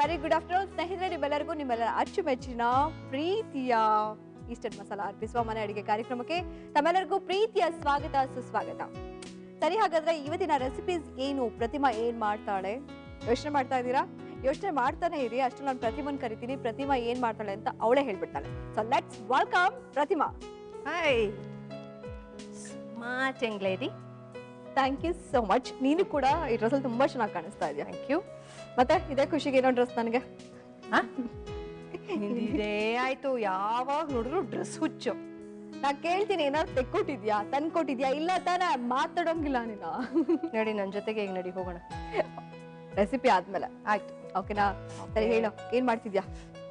Very good afternoon ಸ್ನೇಹಿತರೆ, ನಿಮ್ಮೆಲ್ಲರಿಗೂ ನಿಮ್ಮೆಲ್ಲರ ಅಚ್ಚುಮೆಚ್ಚಿನ ಪ್ರೀತಿಯ ಈಸ್ಟರ್ನ್ ಮಸಾಲ ಅರ್ಪಿಸುವ ಮನೆ ಅಡಿಗೆ ಕಾರ್ಯಕ್ರಮಕ್ಕೆ ತಮ್ಮೆಲ್ಲರಿಗೂ ಪ್ರೀತಿಯ ಸ್ವಾಗತ ಸುಸ್ವಾಗತ. ಸರಿ, ಹಾಗಾದ್ರೆ ಇವತ್ತಿನ ರೆಸಿಪೀಸ್ ಏನು, ಪ್ರತಿಮಾ ಏನ್ ಮಾಡ್ತಾಳೆ ಯೋಚನೆ ಮಾಡ್ತಾ ಇದ್ದೀರಾ? ಯೋಚನೆ ಮಾಡ್ತಾನೆ ಇರಿ, ಅಷ್ಟು ನಾನು ಪ್ರತಿಮನ್ ಕರಿತೀನಿ. ಪ್ರತಿಮಾ ಏನ್ ಮಾಡ್ತಾಳೆ ಅಂತ ಅವಳೇ ಹೇಳ್ಬಿಡ್ತಾಳೆ. So let's welcome Pratima. Hi smart young lady. Thank you so much. ನೀನು ಕೂಡ ಈ ಡ್ರೆಸ್ಸಲ್ಲಿ ತುಂಬಾ ಚೆನ್ನಾಗಿ ಕಾಣಿಸ್ತಾ ಇದೆಯಾ. Thank you. ಮತ್ತೆ ಇದೇ ಖುಷಿಗೆ ಏನೋ ಡ್ರೆಸ್ ನನಗೆ ಇದೇ ಆಯ್ತು, ಯಾವಾಗ ನೋಡಿದ್ರು ಡ್ರೆಸ್ ಹುಚ್ಚು. ನಾ ಕೇಳ್ತೀನಿ, ಏನಾದ್ರು ತೆಕ್ಕೊಟ್ಟಿದ್ಯಾ, ತಂದ್ಕೊಟ್ಟಿದ್ಯಾ? ಇಲ್ಲ ತಾನೇ, ಮಾತಾಡೋಂಗಿಲ್ಲ ನೀನು. ನಡಿ ನನ್ನ ಜೊತೆಗೆ ಈಗ ನಡಿ ಹೋಗೋಣ. ರೆಸಿಪಿ ಆದ್ಮೇಲೆ ಆಯ್ತು, ಓಕೆನಾ? ಸರಿ ಹೇಳು, ಏನ್ ಮಾಡ್ತಿದ್ಯಾ?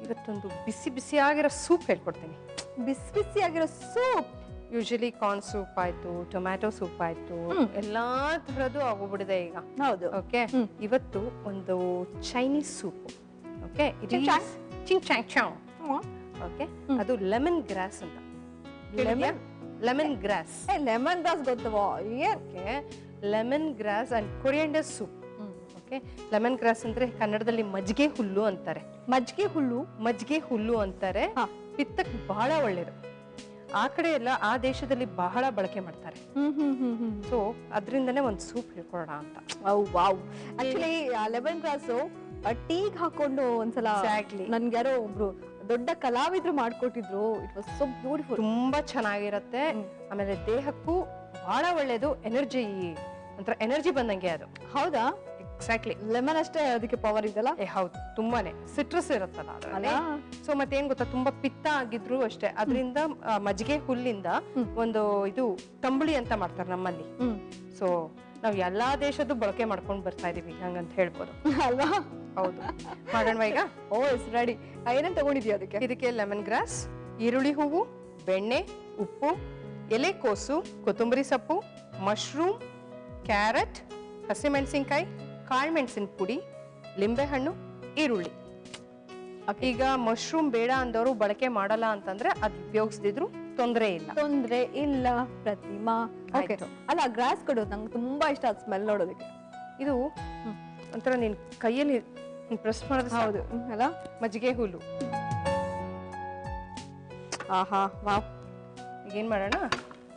ಇವತ್ತೊಂದು ಬಿಸಿ ಬಿಸಿ ಆಗಿರೋ ಸೂಪ್ ಹೇಳ್ಕೊಡ್ತೀನಿ. ಬಿಸಿ ಬಿಸಿ ಆಗಿರೋ ಸೂಪ್? ಯೂಶಲಿ ಕಾರ್ನ್ ಸೂಪ್ ಆಯ್ತು, ಟೊಮ್ಯಾಟೊ ಸೂಪ್ ಆಯ್ತು, ಎಲ್ಲಾ ತರದ್ದು ಆಗೋಗ್ಬಿಡಿದೆ ಈಗ. ಹೌದು. ಓಕೆ, ಇವತ್ತು ಒಂದು ಚೈನೀಸ್ ಸೂಪ್. ಓಕೆ, ಓಕೆ, ಅದು ಲೆಮನ್ ಗ್ರಾಸ್ ಅಂತ. ಲೆಮನ್ ಗ್ರಾಸ್, ಲೆಮನ್ ಗ್ರಾಸ್ ಗೊತ್ತವ? Okay, lemongrass and coriander soup. Okay, lemongrass ಅಂದ್ರೆ ಕನ್ನಡದಲ್ಲಿ ಮಜ್ಜಿಗೆ ಹುಲ್ಲು ಅಂತಾರೆ. ಮಜ್ಜಿಗೆ ಹುಲ್ಲು? ಮಜ್ಜಿಗೆ ಹುಲ್ಲು ಅಂತಾರೆ. ಪಿತ್ತಕ್ಕೆ ಬಹಳ ಒಳ್ಳೇದು. ಆ ಕಡೆ ಎಲ್ಲ ಆ ದೇಶದಲ್ಲಿ ಬಹಳ ಬಳಕೆ ಮಾಡ್ತಾರೆ. ಸೊ ಅದ್ರಿಂದನೇ ಒಂದು ಸೂಪ್ ಹೇಳ್ಕೊಡೋಣ ಅಂತ. ವಾವ್. ಆಕ್ಚುಲಿ ಲೆಮನ್ ಗ್ರಾಸ್ ಟೀಗ್ ಹಾಕೊಂಡು ಒಂದ್ಸಲ ನನ್ಗೆ ಯಾರೋ ಒಬ್ರು ದೊಡ್ಡ ಕಲಾವಿದ್ರು ಮಾಡ್ಕೊಟ್ಟಿದ್ರು. It was so beautiful. ತುಂಬಾ ಚೆನ್ನಾಗಿರತ್ತೆ. ಆಮೇಲೆ ದೇಹಕ್ಕೂ ಬಹಳ ಒಳ್ಳೇದು. ಎನರ್ಜಿ, ಒಂಥರ ಎನರ್ಜಿ ಬಂದಂಗೆ ಅದು. ಹೌದಾ? ಎಕ್ಸಾಕ್ಟ್ಲಿ. ಲೆಮನ್ ಅಷ್ಟೇ ಅದಕ್ಕೆ ಪವರ್ ಇದೆಲ್ಲ? ಹೌದು, ತುಂಬಾನೇ ಸಿಟ್ರಸ್ ಇರುತ್ತಲ್ಲ ಅದ್ರಲ್ಲಿ. ಸೊ ಮತ್ತೇನ್ ಗೊತ್ತಾ, ತುಂಬಾ ಪಿತ್ತ ಆಗಿದ್ರು ಅಷ್ಟೇ, ಅದರಿಂದ ಮಜ್ಜಿಗೆ ಹುಲ್ಲಿಂದ ಒಂದು ಇದು ತಂಬುಳಿ ಅಂತ ಮಾಡ್ತಾರೆ ನಮ್ಮಲ್ಲಿ. ಸೊ ನಾವ್ ಎಲ್ಲಾ ದೇಶದ್ದು ಬಳಕೆ ಮಾಡ್ಕೊಂಡ್ ಬರ್ತಾ ಇದೀವಿ ಹಂಗಂತ ಹೇಳ್ಬೋದು ಅಲ್ವಾ? ಹೌದು, ಮಾಡೋಣ ಈಗ. Oh it's ready. ಏನೇನ್ ತಗೊಂಡಿದ್ಯಾ ಅದಕ್ಕೆ? ಇದಕ್ಕೆ ಲೆಮನ್ ಗ್ರಾಸ್, ಈರುಳ್ಳಿ ಹೂವು, ಬೆಣ್ಣೆ, ಉಪ್ಪು, ಎಲೆಕೋಸು, ಕೊತ್ತಂಬರಿ ಸೊಪ್ಪು, ಮಶ್ರೂಮ್, ಕ್ಯಾರೆಟ್, ಹಸಿಮೆಣಸಿನ್ಕಾಯಿ, ಕಾಳುಮೆಣಸಿನ ಪುಡಿ, ಲಿಂಬೆಹಣ್ಣು, ಈರುಳ್ಳಿ. ಈಗ ಮಶ್ರೂಮ್ ಬೇಡ ಅಂದವರು ಬಳಕೆ ಮಾಡಲ್ಲ ಅಂತಂದ್ರೆ ಅದ್ ಉಪಯೋಗಿಸ್ದಿದ್ರು ತೊಂದರೆ ಇಲ್ಲ. ತೊಂದ್ರೆ ಇಲ್ಲ ಪ್ರತಿಮಾ. ಅಲ್ಲ, ಗ್ರಾಸ್ ಕೊಡು, ನಂಗೆ ತುಂಬಾ ಇಷ್ಟ ಅದು ಸ್ಮೆಲ್ ನೋಡೋದಕ್ಕೆ. ಇದು ಒಂಥರ ನಿನ್ ಕೈಯಲ್ಲಿ ಪ್ರೆಸ್ ಮಾಡಿದ್ರೆ ಹೌದು ಅಲ್ಲ, ಮಜ್ಜಿಗೆ ಹುಲ್ಲು. ಆಹಾ ವಾವ್. ಈಗ ಏನ್ ಮಾಡೋಣ,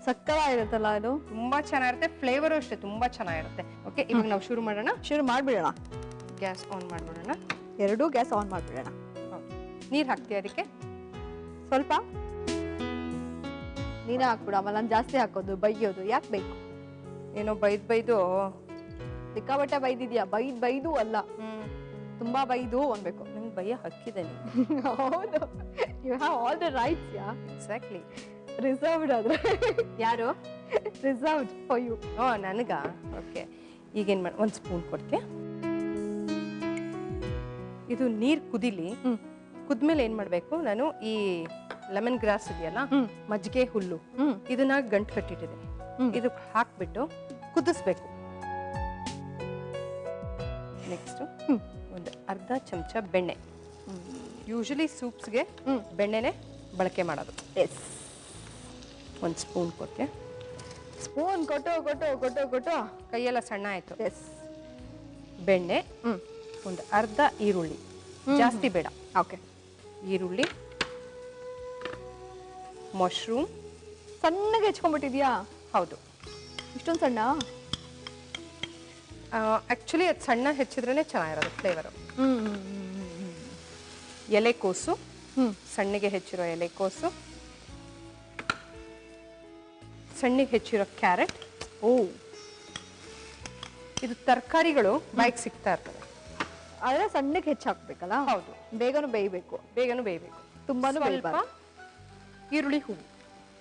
ಸಕ್ಕತ್ತಾಗಿರುತ್ತಲ್ಲ ಅದು. ತುಂಬಾ ಚೆನ್ನಾಗಿರುತ್ತೆ. ಫ್ಲೇವರು ಅಷ್ಟೇ ತುಂಬಾ ಚೆನ್ನಾಗಿರುತ್ತೆ. ಓಕೆ, ಇವಾಗ ನಾವು ಶುರು ಮಾಡೋಣ. ಶುರು ಮಾಡ್ಬಿಡೋಣ. Gas on ಮಾಡ್ಬಿಡೋಣ. ಎರಡೂ ಗ್ಯಾಸ್ ಆನ್ ಮಾಡ್ಬಿಡೋಣ. ನೀರ್ ಹಾಕ್ತೀಯ ಅದಕ್ಕೆ? ಸ್ವಲ್ಪ ನೀನೇ ಹಾಕ್ಬಿಡ. ಆಮೇಲೆ ನಾನು ಜಾಸ್ತಿ ಹಾಕೋದು, ಬೈಯೋದು ಯಾಕೆ ಬೇಕು? ಏನೋ ಬೈದು ಸಿಕ್ಕಾಬಟ್ಟೆ ಬೈದಿದ್ಯಾ. ಬೈದು ಅಲ್ಲ, ತುಂಬಾ ಬೈದು ಅನ್ಬೇಕು. ನಂಗೆ ಭಯ ಹಕ್ಕಿದೆ. ಹೌದು, you have all the rights. Yeah exactly. Reserved ಆದ್ರೆ. ಯಾರು? Reserved for you. ಓ ನನಗ? ಓಕೆ, ಈಗೇನ್ ಮಾಡಿ, ಒಂದು ಸ್ಪೂನ್ ಕೊಡ್ತೀಯ? ಇದು ನೀರ್ ಕುದಿಲಿ. ಕುದ್ಮೇಲೆ ಏನ್ ಮಾಡ್ಬೇಕು, ನಾನು ಈ ಲೆಮನ್ ಗ್ರಾಸ್ ಇದೆಯಲ್ಲ, ಮಜ್ಜಿಗೆ ಹುಲ್ಲು, ಇದನ್ನ ಗಂಟು ಕಟ್ಟಿಟ್ಟಿದ್ದೀನಿ. ಇದಕ್ಕೆ ಹಾಕ್ಬಿಟ್ಟು ಕುದಿಸ್ಬೇಕು. ನೆಕ್ಸ್ಟ್ ಒಂದು ಅರ್ಧ ಚಮಚ ಬೆಣ್ಣೆ. ಯೂಶಲಿ ಸೂಪ್ಸ್ಗೆ ಬೆಣ್ಣೆನೆ ಬಳಕೆ ಮಾಡೋದು. ಎಸ್. ಒಂದು ಸ್ಪೂನ್ ಕೊಟ್ಟೆ. ಸ್ಪೂನ್ ಕೊಟ್ಟು ಕೈಯೆಲ್ಲ ಸಣ್ಣ ಆಯ್ತು. ಎಸ್. ಬೆಣ್ಣೆ, ಒಂದು ಅರ್ಧ ಈರುಳ್ಳಿ, ಜಾಸ್ತಿ ಬೇಡ. ಓಕೆ. ಈರುಳ್ಳಿ, ಮಶ್ರೂಮ್ ಸಣ್ಣಗೆ ಹೆಚ್ಕೊಂಡ್ಬಿಟ್ಟಿದ್ಯಾ? ಹೌದು. ಇಷ್ಟೊಂದು ಸಣ್ಣ? ಆಕ್ಚುಲಿ ಅದು ಸಣ್ಣ ಹೆಚ್ಚಿದ್ರೇನೆ ಚೆನ್ನಾಗಿರೋದು ಫ್ಲೇವರು. ಎಲೆಕೋಸು, ಸಣ್ಣಗೆ ಹೆಚ್ಚಿರೋ ಎಲೆಕೋಸು, ಸಣ್ಣಗೆ ಹೆಚ್ಚಿರೋ ಕ್ಯಾರೆಟ್. ಓ, ಇದು ತರಕಾರಿಗಳು ಬಾಯಿಗೆ ಸಿಗ್ತಾ ಇರ್ತದೆ, ಆದ್ರೆ ಸಣ್ಣಗೆ ಹೆಚ್ಚಾಕ್ಬೇಕಲ್ಲ? ಹೌದು. ಬೇಗನೂ ಬೇಯಬೇಕು. ತುಂಬಾನು ಸ್ವಲ್ಪ ಈರುಳ್ಳಿ ಹೂವು.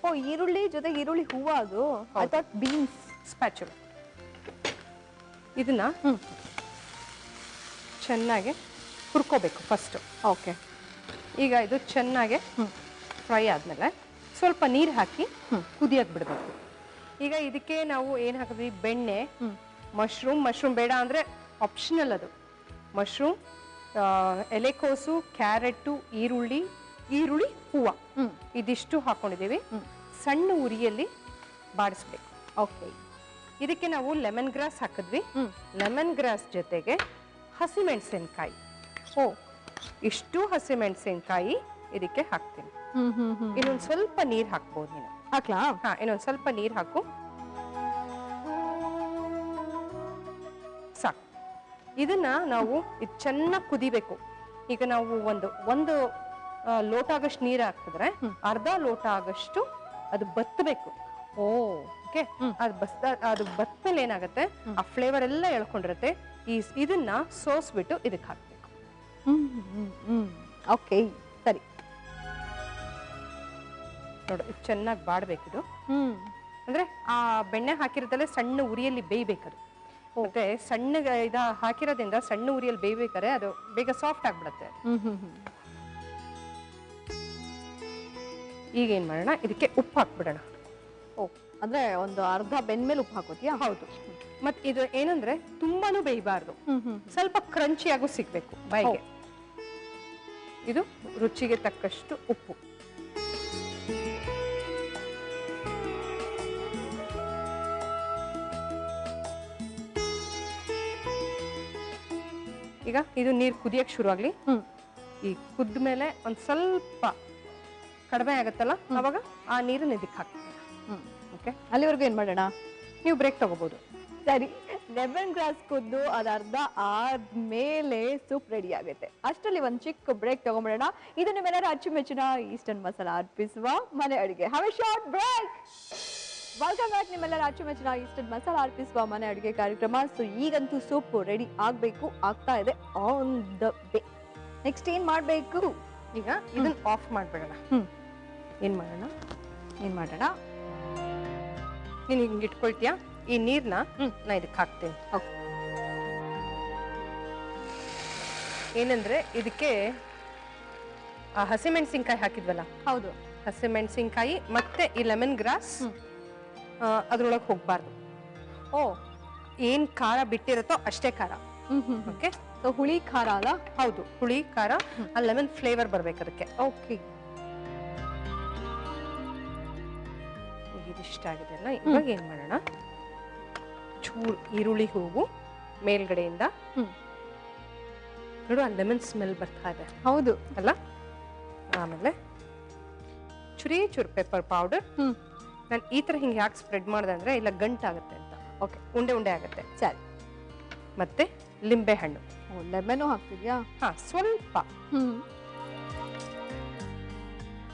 ಓ, ಈರುಳ್ಳಿ ಜೊತೆಗೆ ಈರುಳ್ಳಿ ಹೂವು? ಅದು ಐ ಥಾಟ್ ಬೀನ್ಸ್. ಸ್ಪ್ಯಾಚುಲ. ಇದನ್ನ ಚೆನ್ನಾಗಿ ಹುರ್ಕೋಬೇಕು ಫಸ್ಟ್. ಓಕೆ. ಈಗ ಇದು ಚೆನ್ನಾಗಿ ಫ್ರೈ ಆದ್ಮೇಲೆ ಸ್ವಲ್ಪ ನೀರು ಹಾಕಿ ಕುದಿಯಕ್ಕೆ ಬಿಡಬೇಕು. ಈಗ ಇದಕ್ಕೆ ನಾವು ಏನು ಹಾಕಿದ್ವಿ, ಬೆಣ್ಣೆ, ಮಶ್ರೂಮ್ ಬೇಡ ಅಂದರೆ ಆಪ್ಷನಲ್ ಅದು. ಮಶ್ರೂಮ್, ಎಲೆಕೋಸು, ಕ್ಯಾರೆಟು, ಈರುಳ್ಳಿ ಹೂವು, ಇದಿಷ್ಟು ಹಾಕೊಂಡಿದ್ದೀವಿ. ಸಣ್ಣ ಉರಿಯಲ್ಲಿ ಬಾಡಿಸ್ಬೇಕು. ಓಕೆ. ಇದಕ್ಕೆ ನಾವು ಲೆಮನ್ ಗ್ರಾಸ್ ಹಾಕಿದ್ವಿ. ಲೆಮನ್ ಗ್ರಾಸ್ ಜೊತೆಗೆ ಹಸಿಮೆಣಸಿನಕಾಯಿ. ಇಷ್ಟು ಹಸಿಮೆಣಸಿನ್ಕಾಯಿ ಇದಕ್ಕೆ ಹಾಕ್ತೀನಿ. ಇನ್ನೊಂದು ಸ್ವಲ್ಪ ನೀರು ಹಾಕ್ಬೋದು ನೀನು. ಹಾಕ್ಲಾ? ಹಾ, ಇನ್ನೊಂದು ಸ್ವಲ್ಪ ನೀರು ಹಾಕು, ಸಾಕು. ಇದನ್ನ ನಾವು ಇದು ಚೆನ್ನಾಗಿ ಕುದಿಬೇಕು. ಈಗ ನಾವು ಒಂದು ಲೋಟ ಆಗಷ್ಟು ನೀರು ಹಾಕಿದ್ರೆ ಅರ್ಧ ಲೋಟ ಆಗಷ್ಟು ಅದು ಬತ್ತಬೇಕು. ಓಕೆ, ಅದು ಬತ್ತಮೇಲೆ ಏನಾಗುತ್ತೆ, ಆ ಫ್ಲೇವರ್ ಎಲ್ಲ ಎಳ್ಕೊಂಡಿರುತ್ತೆ. ಇದನ್ನ ಸೋಸ್ಬಿಟ್ಟು ಇದಕ್ಕೆ ಹಾಕ್ಬೇಕು. ಓಕೆ, ಸರಿ. ನೋಡು, ಇದು ಚೆನ್ನಾಗಿ ಬಾಡ್ಬೇಕಿದು. ಅಂದ್ರೆ ಆ ಬೆಣ್ಣೆ ಹಾಕಿರೋದಲ್ಲೇ ಸಣ್ಣ ಉರಿಯಲ್ಲಿ ಬೇಯ್ಬೇಕದು. ಮತ್ತೆ ಸಣ್ಣ ಹಾಕಿರೋದ್ರಿಂದ ಸಣ್ಣ ಉರಿಯಲ್ಲಿ ಬೇಯ್ಬೇಕಾದ್ರೆ ಅದು ಬೇಗ ಸಾಫ್ಟ್ ಆಗ್ಬಿಡತ್ತೆ. ಈಗ ಏನ್ ಮಾಡೋಣ, ಇದಕ್ಕೆ ಉಪ್ಪು ಹಾಕ್ಬಿಡೋಣ. ಅಂದ್ರೆ ಒಂದು ಅರ್ಧ ಬೆಂದ್ಮೇಲೆ ಉಪ್ಪು ಹಾಕೋತಿಯಾ? ಹೌದು. ಮತ್ತೆ ಇದು ಏನಂದ್ರೆ ತುಂಬಾನು ಬೇಯಬಾರ್ದು, ಸ್ವಲ್ಪ ಕ್ರಂಚಿಯಾಗೂ ಸಿಗ್ಬೇಕು ಬಾಯಿಗೆ. ಇದು ರುಚಿಗೆ ತಕ್ಕಷ್ಟು ಉಪ್ಪು. ಈಗ ಇದು ನೀರು ಕುದಿಯಕ್ಕೆ ಶುರು ಆಗ್ಲಿ. ಈ ಕುದ್ದ ಮೇಲೆ ಒಂದ್ ಸ್ವಲ್ಪ ಕಡಿಮೆ ಆಗತ್ತಲ್ಲ, ಅವಾಗ ಆ ನೀರನ್ನ ಇದಕ್ಕೆ ಹಾಕ್ತೀವಿ. ಓಕೆ, ಅಲ್ಲಿವರೆಗೂ ಏನ್ ಮಾಡೋಣ? ನೀವು ಬ್ರೇಕ್ ತಗೋಬಹುದು. ಸರಿ, ಲೆಮನ್ ಗ್ರಾಸ್ ಕುದ್ದು ಅದು ಅರ್ಧ ಆದ್ಮೇಲೆ ಸೂಪ್ ರೆಡಿ ಆಗುತ್ತೆ. ಅಷ್ಟರಲ್ಲಿ ಒಂದ್ ಚಿಕ್ಕ ಬ್ರೇಕ್ ತಗೊಂಡ್ಬಿಡೋಣ. ಇದು ನಿಮ್ಮೆಲ್ಲರ ಅಚ್ಚುಮೆಚ್ಚಿನ ಈಸ್ಟರ್ನ್ ಮಸಾಲಾ ಅರ್ಪಿಸುವ ಮನೆ ಅಡುಗೆ. Have a short break. Welcome back. ನಿಮ್ಮೆಲ್ಲರ ಅಚ್ಚುಮೆಚ್ಚಿನ ಈಸ್ಟರ್ನ್ ಮಸಾಲಾ ಅರ್ಪಿಸುವ ಮನೆ ಅಡುಗೆ ಕಾರ್ಯಕ್ರಮ. ಸೊ ಈಗಂತೂ ಸೂಪ್ ರೆಡಿ ಆಗ್ಬೇಕು, ಆಗ್ತಾ ಇದೆ, ಆನ್ ದ ವೇ. ನೆಕ್ಸ್ಟ್ ಏನ್ ಮಾಡ್ಬೇಕು? ಈಗ ಇದನ್ನ ಆಫ್ ಮಾಡ್ಬಿಡೋಣ. ಏನ್ ಮಾಡೋಣ, ನೀನ್ ಹಿಂಗ್ ಇಟ್ಕೊಳ್ತೀಯಾ? ಈ ನೀರ್ನ ನಾ ಇದಕ್ಕೆ ಹಾಕ್ತೇನೆ. ಏನಂದ್ರೆ ಇದಕ್ಕೆ ಆ ಹಸಿಮೆಣಸಿನ್ಕಾಯಿ ಹಾಕಿದ್ವಲ್ಲ, ಹೌದು, ಹಸಿಮೆಣಸಿನ್ಕಾಯಿ ಮತ್ತೆ ಈ ಲೆಮನ್ ಗ್ರಾಸ್ ಅದ್ರೊಳಗೆ ಹೋಗ್ಬಾರ್ದು. ಏನ್ ಖಾರ ಬಿಟ್ಟಿರುತ್ತೋ ಅಷ್ಟೇ ಖಾರ. ಓಕೆ, ಹುಳಿ ಖಾರ ಅಲ್ಲ? ಹೌದು, ಹುಳಿ ಖಾರ, ಆ ಲೆಮನ್ ಫ್ಲೇವರ್ ಬರ್ಬೇಕು ಅದಕ್ಕೆ. ಓಕೆ, ಇದಿಷ್ಟ ಆಗಿದೆ ಅಲ್ಲ. ಇವಾಗ ಏನ್ ಮಾಡೋಣ, ಚೂರು ಈರುಳ್ಳಿ ಹೂವು ಮೇಲ್ಗಡೆಯಿಂದ. ನೋಡು, ಆ ಲೆಮನ್ ಸ್ಮೆಲ್ ಬರ್ತಾ ಇದೆ. ಹೌದು ಅಲ್ಲ? ಆಮೇಲೆ ಚೂರು ಪೆಪ್ಪರ್ ಪೌಡರ್. ನಾನು ಈ ತರ ಹಿಂಗೆ ಯಾಕೆ ಸ್ಪ್ರೆಡ್ ಮಾಡಿದೆ ಅಂದ್ರೆ ಇಲ್ಲ ಗಂಟಾಗುತ್ತೆ ಅಂತ. ಓಕೆ, ಉಂಡೆ ಆಗುತ್ತೆ. ಸರಿ. ಮತ್ತೆ ಲಿಂಬೆ ಹಣ್ಣು. ಲೆಮನ್ ಹಾಕ್ತಿದ್ಯಾ? ಹಾ, ಸ್ವಲ್ಪ.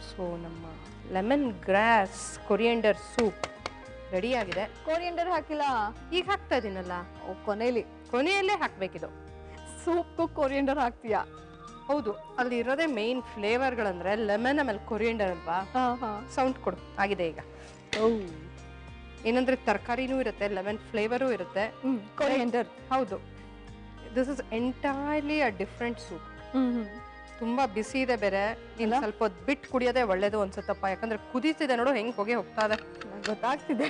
ಸೊ ನಮ್ಮ lemon grass coriander soup ready ಆಗಿದೆ. ಕೊರಿಯಂಡರ್ ಹಾಕಿಲ್ಲ? ಈಗ ಹಾಕ್ತಾ ಇದೀನಲ್ಲ, ಕೊನೆಯಲ್ಲೇ ಹಾಕ್ಬೇಕಿದು. Soup coriander ಹಾಕ್ತೀಯಾ? ಹೌದು, ಅಲ್ಲಿ ಇರೋದೇ ಮೇನ್ ಫ್ಲೇವರ್ಗಳಂದ್ರೆ ಲೆಮನ್ ಆಮೇಲೆ ಕೊರಿಯಂಡರ್ ಅಲ್ವಾ. ಸೌಂಡ್ ಕೊಡು. ಆಗಿದೆ ಈಗ. ಏನಂದ್ರೆ ತರಕಾರಿನೂ ಇರುತ್ತೆ, ಲೆಮನ್ ಫ್ಲೇವರು ಇರುತ್ತೆ, ಕೊರಿಯಂಡರ್. ಹೌದು, this is entirely a different soup. ತುಂಬಾ ಬಿಸಿ ಇದೆ ಬೇರೆ. ಇನ್ನು ಸ್ವಲ್ಪ ಹೊತ್ತು ಬಿಟ್ಟು ಕುಡಿಯೋದೇ ಒಳ್ಳೇದು ಅನ್ಸುತ್ತಪ್ಪ. ಯಾಕಂದ್ರೆ ಕುದೀತಿದೆ ನೋಡು, ಹೆಂಗ್ ಹೊಗೆ ಹೋಗ್ತಾ ಇದೆ. ಗೊತ್ತಾಗ್ತಿದೆ.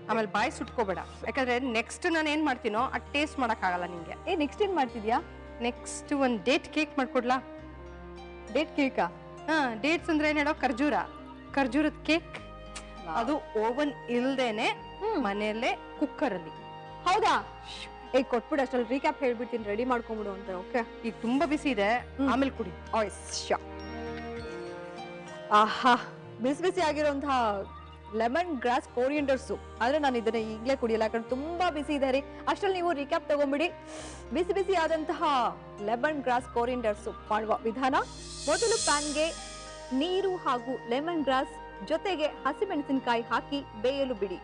ಆಮೇಲೆ ಬಾಯಿ ಸುಟ್ಕೋಬೇಡ, ಯಾಕಂದ್ರೆ ನೆಕ್ಸ್ಟ್ ನಾನು ಏನ್ ಮಾಡ್ತೀನೋ ಆ ಟೇಸ್ಟ್ ಮಾಡಕ್ ಆಗಲ್ಲ ನಿಂಗೆ. ನೆಕ್ಸ್ಟ್ ಏನ್ ಮಾಡ್ತಿದ್ಯಾ? ನೆಕ್ಸ್ಟ್ ಒಂದ್ ಡೇಟ್ ಕೇಕ್ ಮಾಡ್ಕೊಡ್ಲಾ? ಡೇಟ್ ಕೇಕಾ? ಹಾ, ಡೇಟ್ಸ್ ಅಂದ್ರೆ ಏನ್ ಹೇಳೋ, ಖರ್ಜೂರದ ಕೇಕ್. ಅದು ಓವನ್ ಇಲ್ದೇನೆ ಮನೆಯಲ್ಲೇ ಕುಕ್ಕರ್ ಅಲ್ಲಿ. ಹೌದಾ? ಕೊಟ್ಬಿಡು, ಅಷ್ಟ್ರಲ್ಲಿ ರೀಕ್ಯಾಪ್ ಹೇಳ್ಬಿಡ್ತೀನಿ, ರೆಡಿ ಮಾಡ್ಕೊಂಬಿಡು ಅಂತ. ಓಕೆ, ಈಗ ತುಂಬಾ ಬಿಸಿ ಇದೆ, ಆಮೇಲೆ ಕುಡಿ. ಆಹಾ, ಬಿಸಿ ಆಗಿರುವಂತಹ ಲೆಮನ್ ಗ್ರಾಸ್ ಕೊರಿಯಂಡರ್ ಸೂಪ್. ಆದ್ರೆ ನಾನು ಇದನ್ನ ಈಗಲೇ ಕುಡಿಯಲ್ಲ, ಯಾಕಂದ್ರೆ ತುಂಬಾ ಬಿಸಿ ಇದೆ ರೀ. ಅಷ್ಟ್ರಲ್ಲಿ ನೀವು ರೀಕ್ಯಾಪ್ ತಗೊಂಡ್ಬಿಡಿ. ಬಿಸಿ ಆದಂತಹ ಲೆಮನ್ ಗ್ರಾಸ್ ಕೊರಿಯಂಡರ್ ಸೂಪ್ ಮಾಡುವ ವಿಧಾನ. ಮೊದಲು ಪ್ಯಾನ್ಗೆ ನೀರು ಹಾಗೂ ಲೆಮನ್ ಗ್ರಾಸ್ ಜೊತೆಗೆ ಹಸಿಮೆಣಸಿನಕಾಯಿ ಹಾಕಿ ಬೇಯಲು ಬಿಡಿ.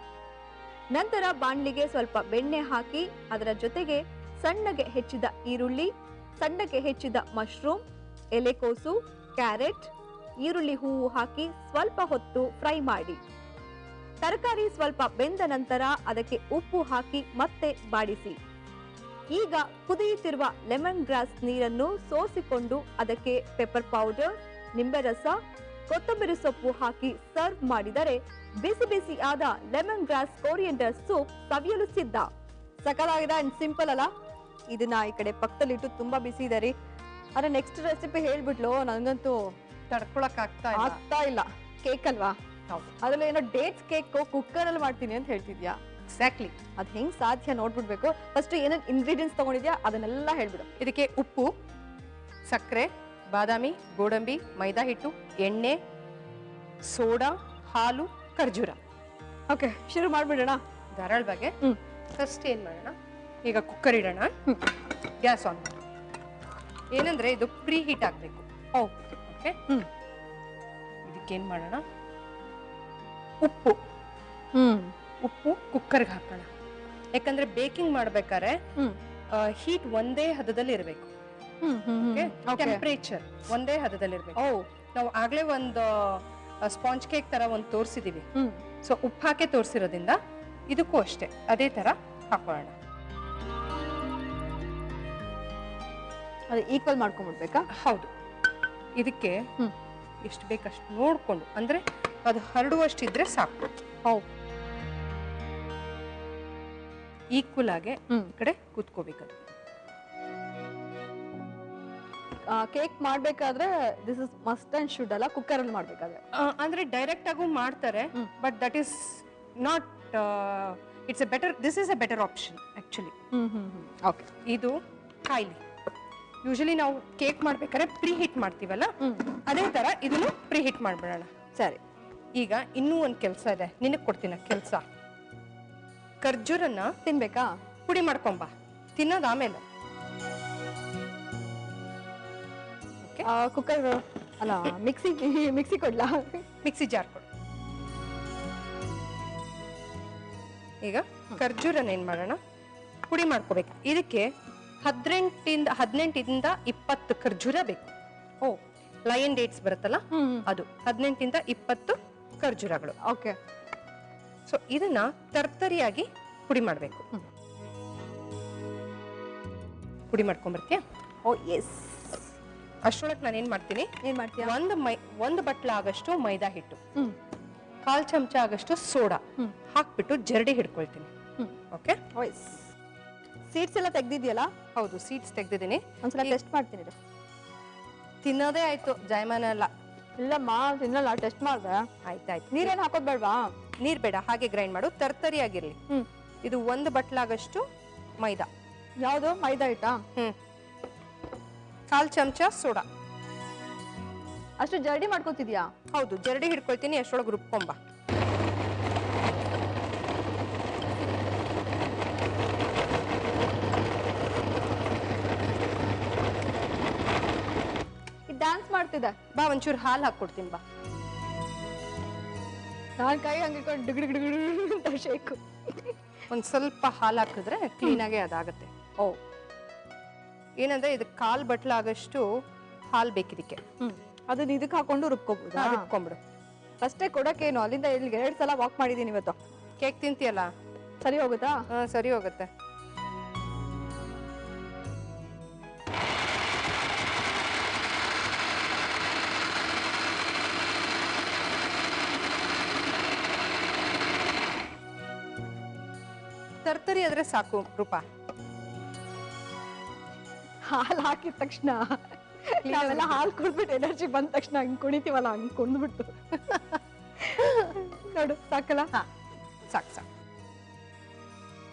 ನಂತರ ಬಾಣ್ಲಿಗೆ ಸ್ವಲ್ಪ ಬೆಣ್ಣೆ ಹಾಕಿ ಅದರ ಜೊತೆಗೆ ಸಣ್ಣಗೆ ಹೆಚ್ಚಿದ ಈರುಳ್ಳಿ, ಸಣ್ಣಗೆ ಹೆಚ್ಚಿದ ಮಶ್ರೂಮ್, ಎಲೆಕೋಸು, ಕ್ಯಾರೆಟ್, ಈರುಳ್ಳಿ ಹೂವು ಹಾಕಿ ಸ್ವಲ್ಪ ಹೊತ್ತು ಫ್ರೈ ಮಾಡಿ. ತರಕಾರಿ ಸ್ವಲ್ಪ ಬೆಂದ ನಂತರ ಅದಕ್ಕೆ ಉಪ್ಪು ಹಾಕಿ ಮತ್ತೆ ಬಾಡಿಸಿ. ಈಗ ಕುದಿಯುತ್ತಿರುವ ಲೆಮನ್ ಗ್ರಾಸ್ ನೀರನ್ನು ಸೋಸಿಕೊಂಡು ಅದಕ್ಕೆ ಪೆಪ್ಪರ್ ಪೌಡರ್, ನಿಂಬೆ ರಸ, ಕೊತ್ತಂಬರಿ ಸೊಪ್ಪು ಹಾಕಿ ಸರ್ವ್ ಮಾಡಿದರೆ ಬಿಸಿ ಆದ ಲೆಮನ್ ಗ್ರಾಸ್ ಕೊರಿಯಂಡರ್ ಸೂಪ್ ಸವಿಯಲು ಸಿದ್ಧ. ಸಕಲಾಗಿದೆ ಅಂಡ್ ಸಿಂಪಲ್ ಅಲ್ಲ? ಇದನ್ನ ಈ ಕಡೆ ಪಕ್ಕದಲ್ಲಿಟ್ಟು ತುಂಬಾ ಬಿಸಿ ಇದೆ ರೀ. ಆದ್ರೆ ನೆಕ್ಸ್ಟ್ ರೆಸಿಪಿ ಹೇಳ್ಬಿಟ್ಲು, ನನಗಂತೂ ತಡ್ಕೊಳಕ್ ಆಗ್ತಾ ಇಲ್ಲ. ಕೇಕ್ ಅಲ್ವಾ? ಅದ್ರಲ್ಲಿ ಏನೋ ಡೇಟ್ಸ್ ಕೇಕ್ ಕುಕ್ಕರ್ ಅಲ್ಲಿ ಮಾಡ್ತೀನಿ ಅಂತ ಹೇಳ್ತಿದ್ಯಾ? ಎಕ್ಸಾಕ್ಟ್ಲಿ. ಅದ್ ಹೆಂಗ್ ಸಾಧ್ಯ ನೋಡ್ಬಿಡ್ಬೇಕು. ಫಸ್ಟ್ ಏನೇನ್ ಇಂಗ್ರೀಡಿಯೆಂಟ್ಸ್ ತಗೊಂಡಿದ್ಯಾ ಅದನ್ನೆಲ್ಲ ಹೇಳ್ಬಿಡು. ಇದಕ್ಕೆ ಉಪ್ಪು, ಸಕ್ಕರೆ, ಬಾದಾಮಿ, ಗೋಡಂಬಿ, ಮೈದಾ ಹಿಟ್ಟು, ಎಣ್ಣೆ, ಸೋಡಾ, ಹಾಲು, ಖರ್ಜೂರ. ಓಕೆ, ಶುರು ಮಾಡ್ಬಿಡೋಣ. ಧಾರಾಳವಾಗಿ ಫಸ್ಟ್ ಏನು ಮಾಡೋಣ, ಈಗ ಕುಕ್ಕರ್ ಇಡೋಣ. ಗ್ಯಾಸ್ ಆನ್ ಮಾಡಿ. ಏನಂದ್ರೆ ಇದು ಪ್ರೀ ಹೀಟ್ ಆಗಬೇಕು. ಓಕೆ, ಇದಕ್ಕೇನು ಮಾಡೋಣ, ಉಪ್ಪು ಉಪ್ಪು ಕುಕ್ಕರ್ಗೆ ಹಾಕೋಣ. ಯಾಕಂದ್ರೆ ಬೇಕಿಂಗ್ ಮಾಡ್ಬೇಕಾದ್ರೆ ಹೀಟ್ ಒಂದೇ ಹದದಲ್ಲಿ ಇರಬೇಕು. ಟೆಂಪರೇಚರ್ ಒಂದೇ ಹದದಲ್ಲಿ ಇರಬೇಕು. ನಾವು ಆಗ್ಲೇ ಒಂದು ಸ್ಪಾಂಜ್ ಕೇಕ್ ತರ ಒಂದು ತೋರಿಸಿದೀವಿ. ಸೊ ಉಪ್ಪು ಹಾಕಿ ತೋರಿಸಿರೋದ್ರಿಂದ ಇದಕ್ಕೂ ಅಷ್ಟೇ ಅದೇ ತರ ಹಾಕೋಣ. ಅದು ಈಕ್ವಲ್ ಮಾಡ್ಕೊಂಡ್ಬಿಡ್ಬೇಕಾ? ಹೌದು. ಇದಕ್ಕೆ ಎಷ್ಟು ಬೇಕಷ್ಟು ನೋಡ್ಕೊಂಡು, ಅಂದ್ರೆ ಅದು ಹರಡುವಷ್ಟಿದ್ರೆ ಸಾಕು. ಈಕ್ವಲ್ ಆಗಿ ಕಡೆ ಕೂತ್ಕೋಬೇಕದು. ಕೇಕ್ ಮಾಡ್ಬೇಕಾದ್ರೆ this is must and should ಅಲ್ಲ, ಕುಕ್ಕರ್ ಅಲ್ಲಿ ಮಾಡ್ಬೇಕಾದ್ರೆ. ಅಂದ್ರೆ ಡೈರೆಕ್ಟ್ ಆಗು ಮಾಡ್ತಾರೆ, but that is not it's A better, this is A better option actually. Okay, ಇದು ಕಾಯ್ಲಿ. ಯೂಶಲಿ ನಾವು ಕೇಕ್ ಮಾಡ್ಬೇಕಾದ್ರೆ ಪ್ರೀ ಹೀಟ್ ಮಾಡ್ತೀವಲ್ಲ, ಅದೇ ತರ ಇದನ್ನು ಪ್ರೀ ಹೀಟ್ ಮಾಡ್ಬಿಡೋಣ. ಸರಿ. ಈಗ ಇನ್ನೂ ಒಂದು ಕೆಲಸ ಇದೆ, ನಿನಗೆ ಕೊಡ್ತೀನಿ ಕೆಲಸ. ಖರ್ಜೂರನ್ನ ತಿನ್ಬೇಕಾ? ಪುಡಿ ಮಾಡ್ಕೊಂಬ, ತಿನ್ನೋದು ಆಮೇಲೆ. ಕುಕ್ಕರ್ ಅಲ್ಲ, ಮಿಕ್ಸಿ ಕೊಡ್ಲಾ? ಮಿಕ್ಸಿ ಜಾರ್ ಕೊಡು. ಈಗ ಖರ್ಜೂರನ ಏನ್ ಮಾಡೋಣ, ಪುಡಿ ಮಾಡ್ಕೋಬೇಕು. ಇದಕ್ಕೆ 18 20 ಖರ್ಜೂರ ಬೇಕು. ಲಯನ್ ಡೇಟ್ಸ್ ಬರುತ್ತಲ್ಲ, ಅದು 18 20 ಖರ್ಜೂರಗಳು. ಓಕೆ. ಸೊ ಇದನ್ನ ತರ್ತರಿಯಾಗಿ ಪುಡಿ ಮಾಡಬೇಕು. ಪುಡಿ ಮಾಡ್ಕೊಂಡ್ಬರ್ತೀಯ? ಎಸ್. ಅಷ್ಟರೊಳಗೆ ನಾನು ಏನ್ ಮಾಡ್ತೀನಿ, ಏನ್ ಮಾಡ್ತೀಯ? ಒಂದು ಬಟ್ಲ ಆಗಷ್ಟು ಮೈದಾ ಹಿಟ್ಟು, 1/4 ಚಮಚ ಆಗಷ್ಟು ಸೋಡಾ ಹಾಕ್ಬಿಟ್ಟು ಜರಡಿ ಹಿಡ್ಕೊಳ್ತೀನಿ. ಓಕೆ. ಸೀಡ್ಸ್ ಎಲ್ಲ ತೆಗ್ದಿದ್ಯಲ್ಲ? ಹೌದು, ಸೀಡ್ಸ್ ತೆಗ್ದಿದ್ದೀನಿ. ಒಂದ್ಸಲ ಟೆಸ್ಟ್ ಮಾಡ್ತೀನಿ. ತಿನ್ನೋದೇ ಆಯ್ತು, ಜಾಯಮಾನ ಅಲ್ಲ. ಇಲ್ಲಮ್ಮ, ತಿನ್ನಲ್ಲ, ಟೆಸ್ಟ್ ಮಾಡ್ದೆ. ಆಯ್ತಾಯ್ತು. ನೀರೇನ್ ಹಾಕೋದ್ ಬೇಡವಾ? ನೀರ್ ಬೇಡ, ಹಾಗೆ ಗ್ರೈಂಡ್ ಮಾಡು, ತರ್ತರಿಯಾಗಿರ್ಲಿ. ಇದು 1 ಬಟ್ಲಾಗಷ್ಟು ಮೈದಾ. ಯಾವ್ದು? ಮೈದಾ ಹಿಟ್ಟಾ? 1/4 ಚಮಚ ಸೋಡಾ. ಅಷ್ಟು ಜರಡಿ ಮಾಡ್ಕೊತಿದ್ಯಾ? ಹೌದು, ಜರಡಿ ಹಿಡ್ಕೊಳ್ತೀನಿ. ಅಷ್ಟೊಳಗೆ ರುಬ್ಕೊಂಬ. ಡ್ಯಾನ್ಸ್ ಮಾಡ್ತಿದ್ದೆ. ಬಾ, ಒಂಚೂರು ಹಾಲು ಹಾಕೊಡ್ತೀನಿ ಬಾ. ನಾನ್ ಕೈ ಹಂಗಿಕೊಂಡು ಡಿಗ್ ಅಂತ ಶೇಕು. ಒಂದ್ ಸ್ವಲ್ಪ ಹಾಲು ಹಾಕಿದ್ರೆ ಕ್ಲೀನಾಗೆ ಅದಾಗತ್ತೆ. ಏನಂದ್ರೆ ಇದಕ್ಕೆ 1/4 ಬಟ್ಲಾಗಷ್ಟು ಹಾಲು ಬೇಕಿದಕ್ಕೆ. ಅದನ್ನ ಇದಕ್ಕೆ ಹಾಕೊಂಡು ರುಬ್ಕೋಬಹುದು. ರುಬ್ಕೊಂಬಿಡು. ಅಷ್ಟೇ ಕೊಡಕ್ಕೇನು, ಅಲ್ಲಿಂದ ಇಲ್ಲಿಗೆ 2 ಸಲ ವಾಕ್ ಮಾಡಿದೀನಿ ಇವತ್ತು. ಕೇಕ್ ತಿಂತೀಯಲ್ಲ, ಸರಿ ಹೋಗುತ್ತಾ? ಸರಿ ಹೋಗುತ್ತೆ. ತರ್ತರಿ ಆದ್ರೆ ಸಾಕು ರೂಪಾ. ಹಾಲು ಹಾಕಿದ ತಕ್ಷಣ ನಾವೆಲ್ಲ ಹಾಲು ಕುಡ್ಬಿಟ್ಟು ಎನರ್ಜಿ ಬಂದ ತಕ್ಷಣ ಹಂಗ್ ಕುಣಿತೀವಲ್ಲ, ಹಂಗ್ ಕುಣ್ದ್ಬಿಟ್ಟು ನೋಡು. ಸಾಕಲ್ಲ? ಸಾಕು ಸಾಕು.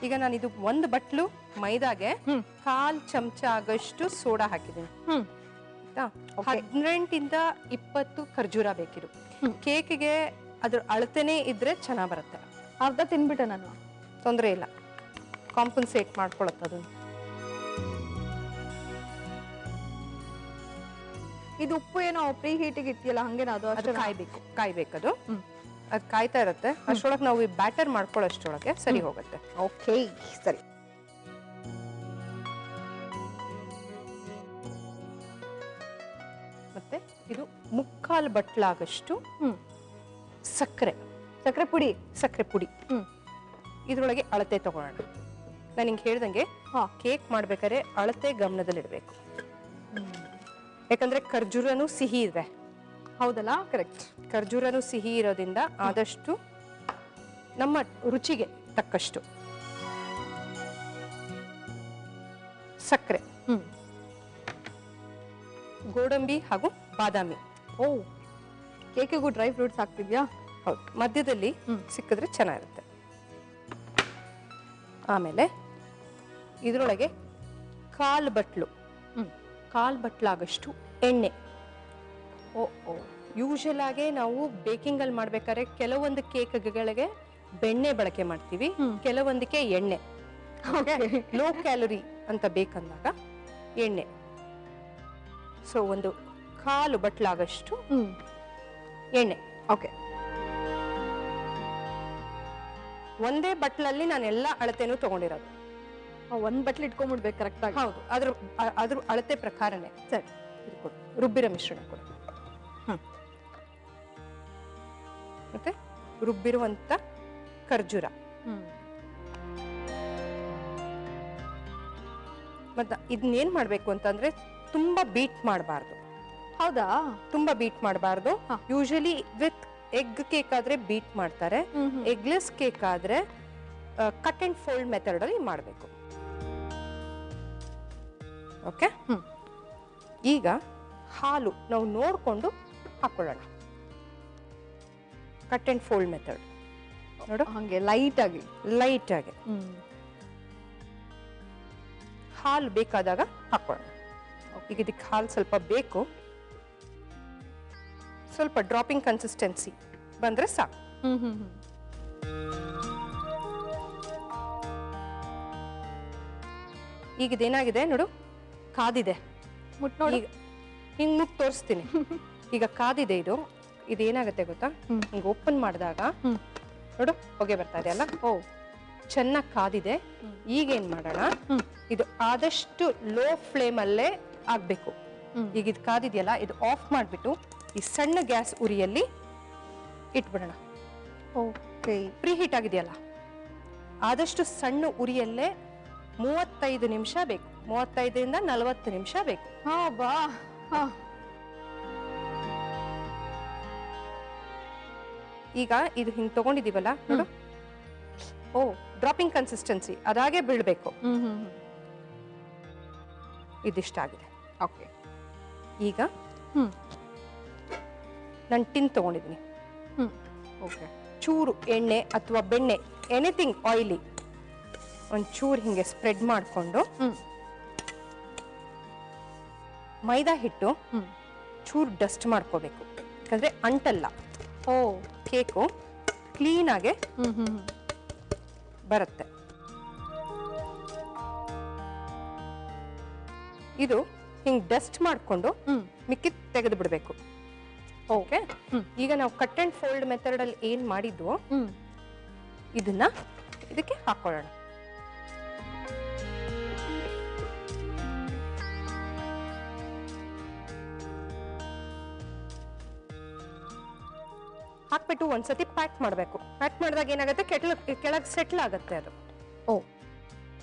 ಈಗ ನಾನು ಇದು 1 ಬಟ್ಲು ಮೈದಾಗೆ 1/4 ಚಮಚ ಆಗಷ್ಟು ಸೋಡಾ ಹಾಕಿದ್ದೀನಿ. 18 20 ಖರ್ಜೂರ ಬೇಕಿರು. ಕೇಕ್ಗೆ ಅದ್ರ ಅಳತೆನೇ ಇದ್ರೆ ಚೆನ್ನಾಗ್ ಬರುತ್ತೆ. ಅರ್ಧ ತಿನ್ಬಿಟ್ಟೆ ನಾನು. ತೊಂದರೆ ಇಲ್ಲ, ಕಾಂಪನ್ಸೇಟ್ ಮಾಡ್ಕೊಳತ್ತ ಅದನ್ನು. ಇದು ಉಪ್ಪು ಏನೋ ಪ್ರೀ ಹೀಟಿಗೆ ಇಟ್ಟಿಯಲ್ಲ, ಹಂಗೇನ? ಅದು ಕಾಯ್ಬೇಕದು. ಅದು ಕಾಯ್ತಾ ಇರುತ್ತೆ. ಅಷ್ಟೊಳಗೆ ನಾವು ಈ ಬ್ಯಾಟರ್ ಮಾಡ್ಕೊಳ್ಳೋಷ್ಟೊಳಗೆ ಸರಿ ಹೋಗುತ್ತೆ. ಓಕೆ, ಸರಿ. ಮತ್ತೆ ಇದು 3/4 ಬಟ್ಲಾಗಷ್ಟು ಸಕ್ಕರೆ ಪುಡಿ. ಇದ್ರೊಳಗೆ ಅಳತೆ ತಗೊಳ್ಳೋಣ. ನಾನು ಹಿಂಗೆ ಹೇಳ್ದಂಗೆ ಕೇಕ್ ಮಾಡ್ಬೇಕಾದ್ರೆ ಅಳತೆ ಗಮನದಲ್ಲಿಡ್ಬೇಕು. ಯಾಕಂದ್ರೆ ಖರ್ಜೂರನು ಸಿಹಿ ಇದೆ. ಹೌದಲ್ಲ? ಕರೆಕ್ಟ್. ಖರ್ಜೂರನು ಸಿಹಿ ಇರೋದ್ರಿಂದ ಆದಷ್ಟು ನಮ್ಮ ರುಚಿಗೆ ತಕ್ಕಷ್ಟು ಸಕ್ಕರೆ, ಗೋಡಂಬಿ ಹಾಗೂ ಬಾದಾಮಿ. ಕೇಕಿಗೂ ಡ್ರೈ ಫ್ರೂಟ್ಸ್ ಹಾಕ್ತಿದ್ಯಾ? ಹೌದು, ಮಧ್ಯದಲ್ಲಿ ಸಿಕ್ಕಿದ್ರೆ ಚೆನ್ನಾಗಿರುತ್ತೆ. ಆಮೇಲೆ ಇದರೊಳಗೆ 1/4 ಬಟ್ಲು 1/4 ಬಟ್ಲಾಗಷ್ಟು ಎಣ್ಣೆ. ಓ ಓ ಯೂಶಲ್ ಆಗಿ ನಾವು ಬೇಕಿಂಗ್ ಅಲ್ಲಿ ಮಾಡ್ಬೇಕಾದ್ರೆ ಕೆಲವೊಂದು ಕೇಕ್ಗಳಿಗೆ ಬೆಣ್ಣೆ ಬಳಕೆ ಮಾಡ್ತೀವಿ, ಕೆಲವೊಂದಕ್ಕೆ ಎಣ್ಣೆ. ಲೋ ಕ್ಯಾಲರಿ ಅಂತ ಬೇಕಂದಾಗ ಎಣ್ಣೆ. ಸೊ ಒಂದು 1/4 ಬಟ್ಲಾಗಷ್ಟು ಎಣ್ಣೆ. ಓಕೆ. ಒಂದೇ ಬಟ್ಲಲ್ಲಿ ನಾನು ಎಲ್ಲ ಅಳತೆನೂ ತಗೊಂಡಿರೋದು. ಒಂದ್ ಬಟ್ಲು ಇಟ್ಕೊಂಡ್ಬಿಡ್ಬೇಕು ಕರೆಕ್ಟ್ ಆಗಿ. ಹೌದು, ಅದ್ರ ಅಳತೆ ಪ್ರಕಾರನೇ. ಸರಿ, ಇದು ಕೊಡು, ರುಬ್ಬಿರೋ ಮಿಶ್ರಣ ಕೊಡು. ಮತ್ತೆ ರುಬ್ಬಿರುವಂತ ಖರ್ಜೂರ. ಮತ್ತೆ ಇದನ್ನೇನ್ ಮಾಡ್ಬೇಕು ಅಂತಂದ್ರೆ ತುಂಬಾ ಬೀಟ್ ಮಾಡಬಾರ್ದು. ಹೌದಾ? ತುಂಬಾ ಬೀಟ್ ಮಾಡಬಾರ್ದು. ಯೂಶಲಿ ವಿತ್ ಎಗ್ ಕೇಕ್ ಆದ್ರೆ ಬೀಟ್ ಮಾಡ್ತಾರೆ, ಎಗ್ಲೆಸ್ ಕೇಕ್ ಆದ್ರೆ ಕಟ್ ಅಂಡ್ ಫೋಲ್ಡ್ ಮೆಥಡ್ ಅಲ್ಲಿ ಮಾಡಬೇಕು. ಓಕೆ. ಈಗ ಹಾಲು ನಾವು ನೋಡ್ಕೊಂಡು ಹಾಕೊಳ್ಳೋಣ. ಕಟ್ ಅಂಡ್ ಫೋಲ್ಡ್ ಮೆಥಡ್ ನೋಡು, ಹಂಗೆ ಲೈಟ್ ಆಗಿ ಹಾಲು ಬೇಕಾದಾಗ ಹಾಕೊಳ್ಳೋಣ. ಈಗ ಇದಕ್ಕೆ ಹಾಲು ಸ್ವಲ್ಪ ಬೇಕು, ಸ್ವಲ್ಪ ಡ್ರಾಪಿಂಗ್ ಕನ್ಸಿಸ್ಟೆನ್ಸಿ ಬಂದ್ರೆ ಸಾಕು. ಈಗ ಇದೇನಾಗಿದೆ ನೋಡು, ಕಾದಿದೆ. ನೋಡಿ, ಹಿಂಗ್ ಮುಟ್ ತೋರಿಸ್ತೀನಿ. ಈಗ ಕಾದಿದೆ ಇದು. ಇದೇನಾಗತ್ತೆ ಗೊತ್ತಾ, ಹಿಂಗ್ ಓಪನ್ ಮಾಡಿದಾಗ ನೋಡು ಹೊಗೆ ಬರ್ತಾ ಇದೆ ಅಲ್ಲ. ಓ, ಚೆನ್ನಾಗಿ ಕಾದಿದೆ. ಈಗ ಏನ್ ಮಾಡೋಣ, ಇದು ಆದಷ್ಟು ಲೋ ಫ್ಲೇಮ್ ಅಲ್ಲೇ ಆಗ್ಬೇಕು. ಈಗ ಇದು ಕಾದಿದೆಯಲ್ಲ, ಇದು ಆಫ್ ಮಾಡ್ಬಿಟ್ಟು ಈ ಸಣ್ಣ ಗ್ಯಾಸ್ ಉರಿಯಲ್ಲಿ ಇಟ್ಬಿಡೋಣ. ಓಕೆ. ಪ್ರೀ ಹೀಟ್ ಆಗಿದೆಯಲ್ಲ, ಆದಷ್ಟು ಸಣ್ಣ ಉರಿಯಲ್ಲೇ 35 ನಿಮಿಷ ಬೇಕು. 35ರಿಂದ 40 ನಿಮಿಷ ಬೇಕು. ಈಗ ಇದು ಹಿಂಗ್ ತಗೊಂಡಿದೀವಲ್ಲ ನೋಡು, ಓ ಡ್ರಾಪಿಂಗ್ ಕನ್ಸಿಸ್ಟೆನ್ಸಿ ಅದಾಗೆ ಬೀಳ್ಬೇಕು. ಇದಿಷ್ಟಾಗಿದೆ. ಓಕೆ. ಈಗ ನಾನು ಟಿನ್ ತಗೊಂಡಿದ್ದೀನಿ. ಓಕೆ. ಚೂರು ಎಣ್ಣೆ ಅಥವಾ ಬೆಣ್ಣೆ, ಎನಿಥಿಂಗ್ ಆಯಿಲಿ, ಒಂಚೂರು ಹಿಂಗೆ ಸ್ಪ್ರೆಡ್ ಮಾಡಿಕೊಂಡು ಮೈದಾ ಹಿಟ್ಟು ಚೂರು ಡಸ್ಟ್ ಮಾಡ್ಕೋಬೇಕು. ಯಾಕಂದ್ರೆ ಅಂಟಲ್ಲ. ಓ, ಕೇಕು ಕ್ಲೀನ್ ಆಗಿ ಬರುತ್ತೆ. ಇದು ಹಿಂಗ್ ಡಸ್ಟ್ ಮಾಡ್ಕೊಂಡು ಮಿಕ್ಕಿ ತೆಗೆದು ಬಿಡ್ಬೇಕು. ಓಕೆ. ಈಗ ನಾವು ಕಟ್ ಅಂಡ್ ಫೋಲ್ಡ್ ಮೆಥಡ್ ಅಲ್ಲಿ ಏನ್ ಮಾಡಿದ್ವು ಇದನ್ನ ಇದಕ್ಕೆ ಹಾಕೊಳ್ಳೋಣ. ಹಾಕ್ಬಿಟ್ಟು ಒಂದ್ಸತಿ ಪ್ಯಾಕ್ ಮಾಡಬೇಕು. ಪ್ಯಾಕ್ ಮಾಡಿದಾಗ ಏನಾಗುತ್ತೆ, ಕೆಳಗೆ ಸೆಟ್ಲ್ ಆಗುತ್ತೆ ಅದು. ಓ,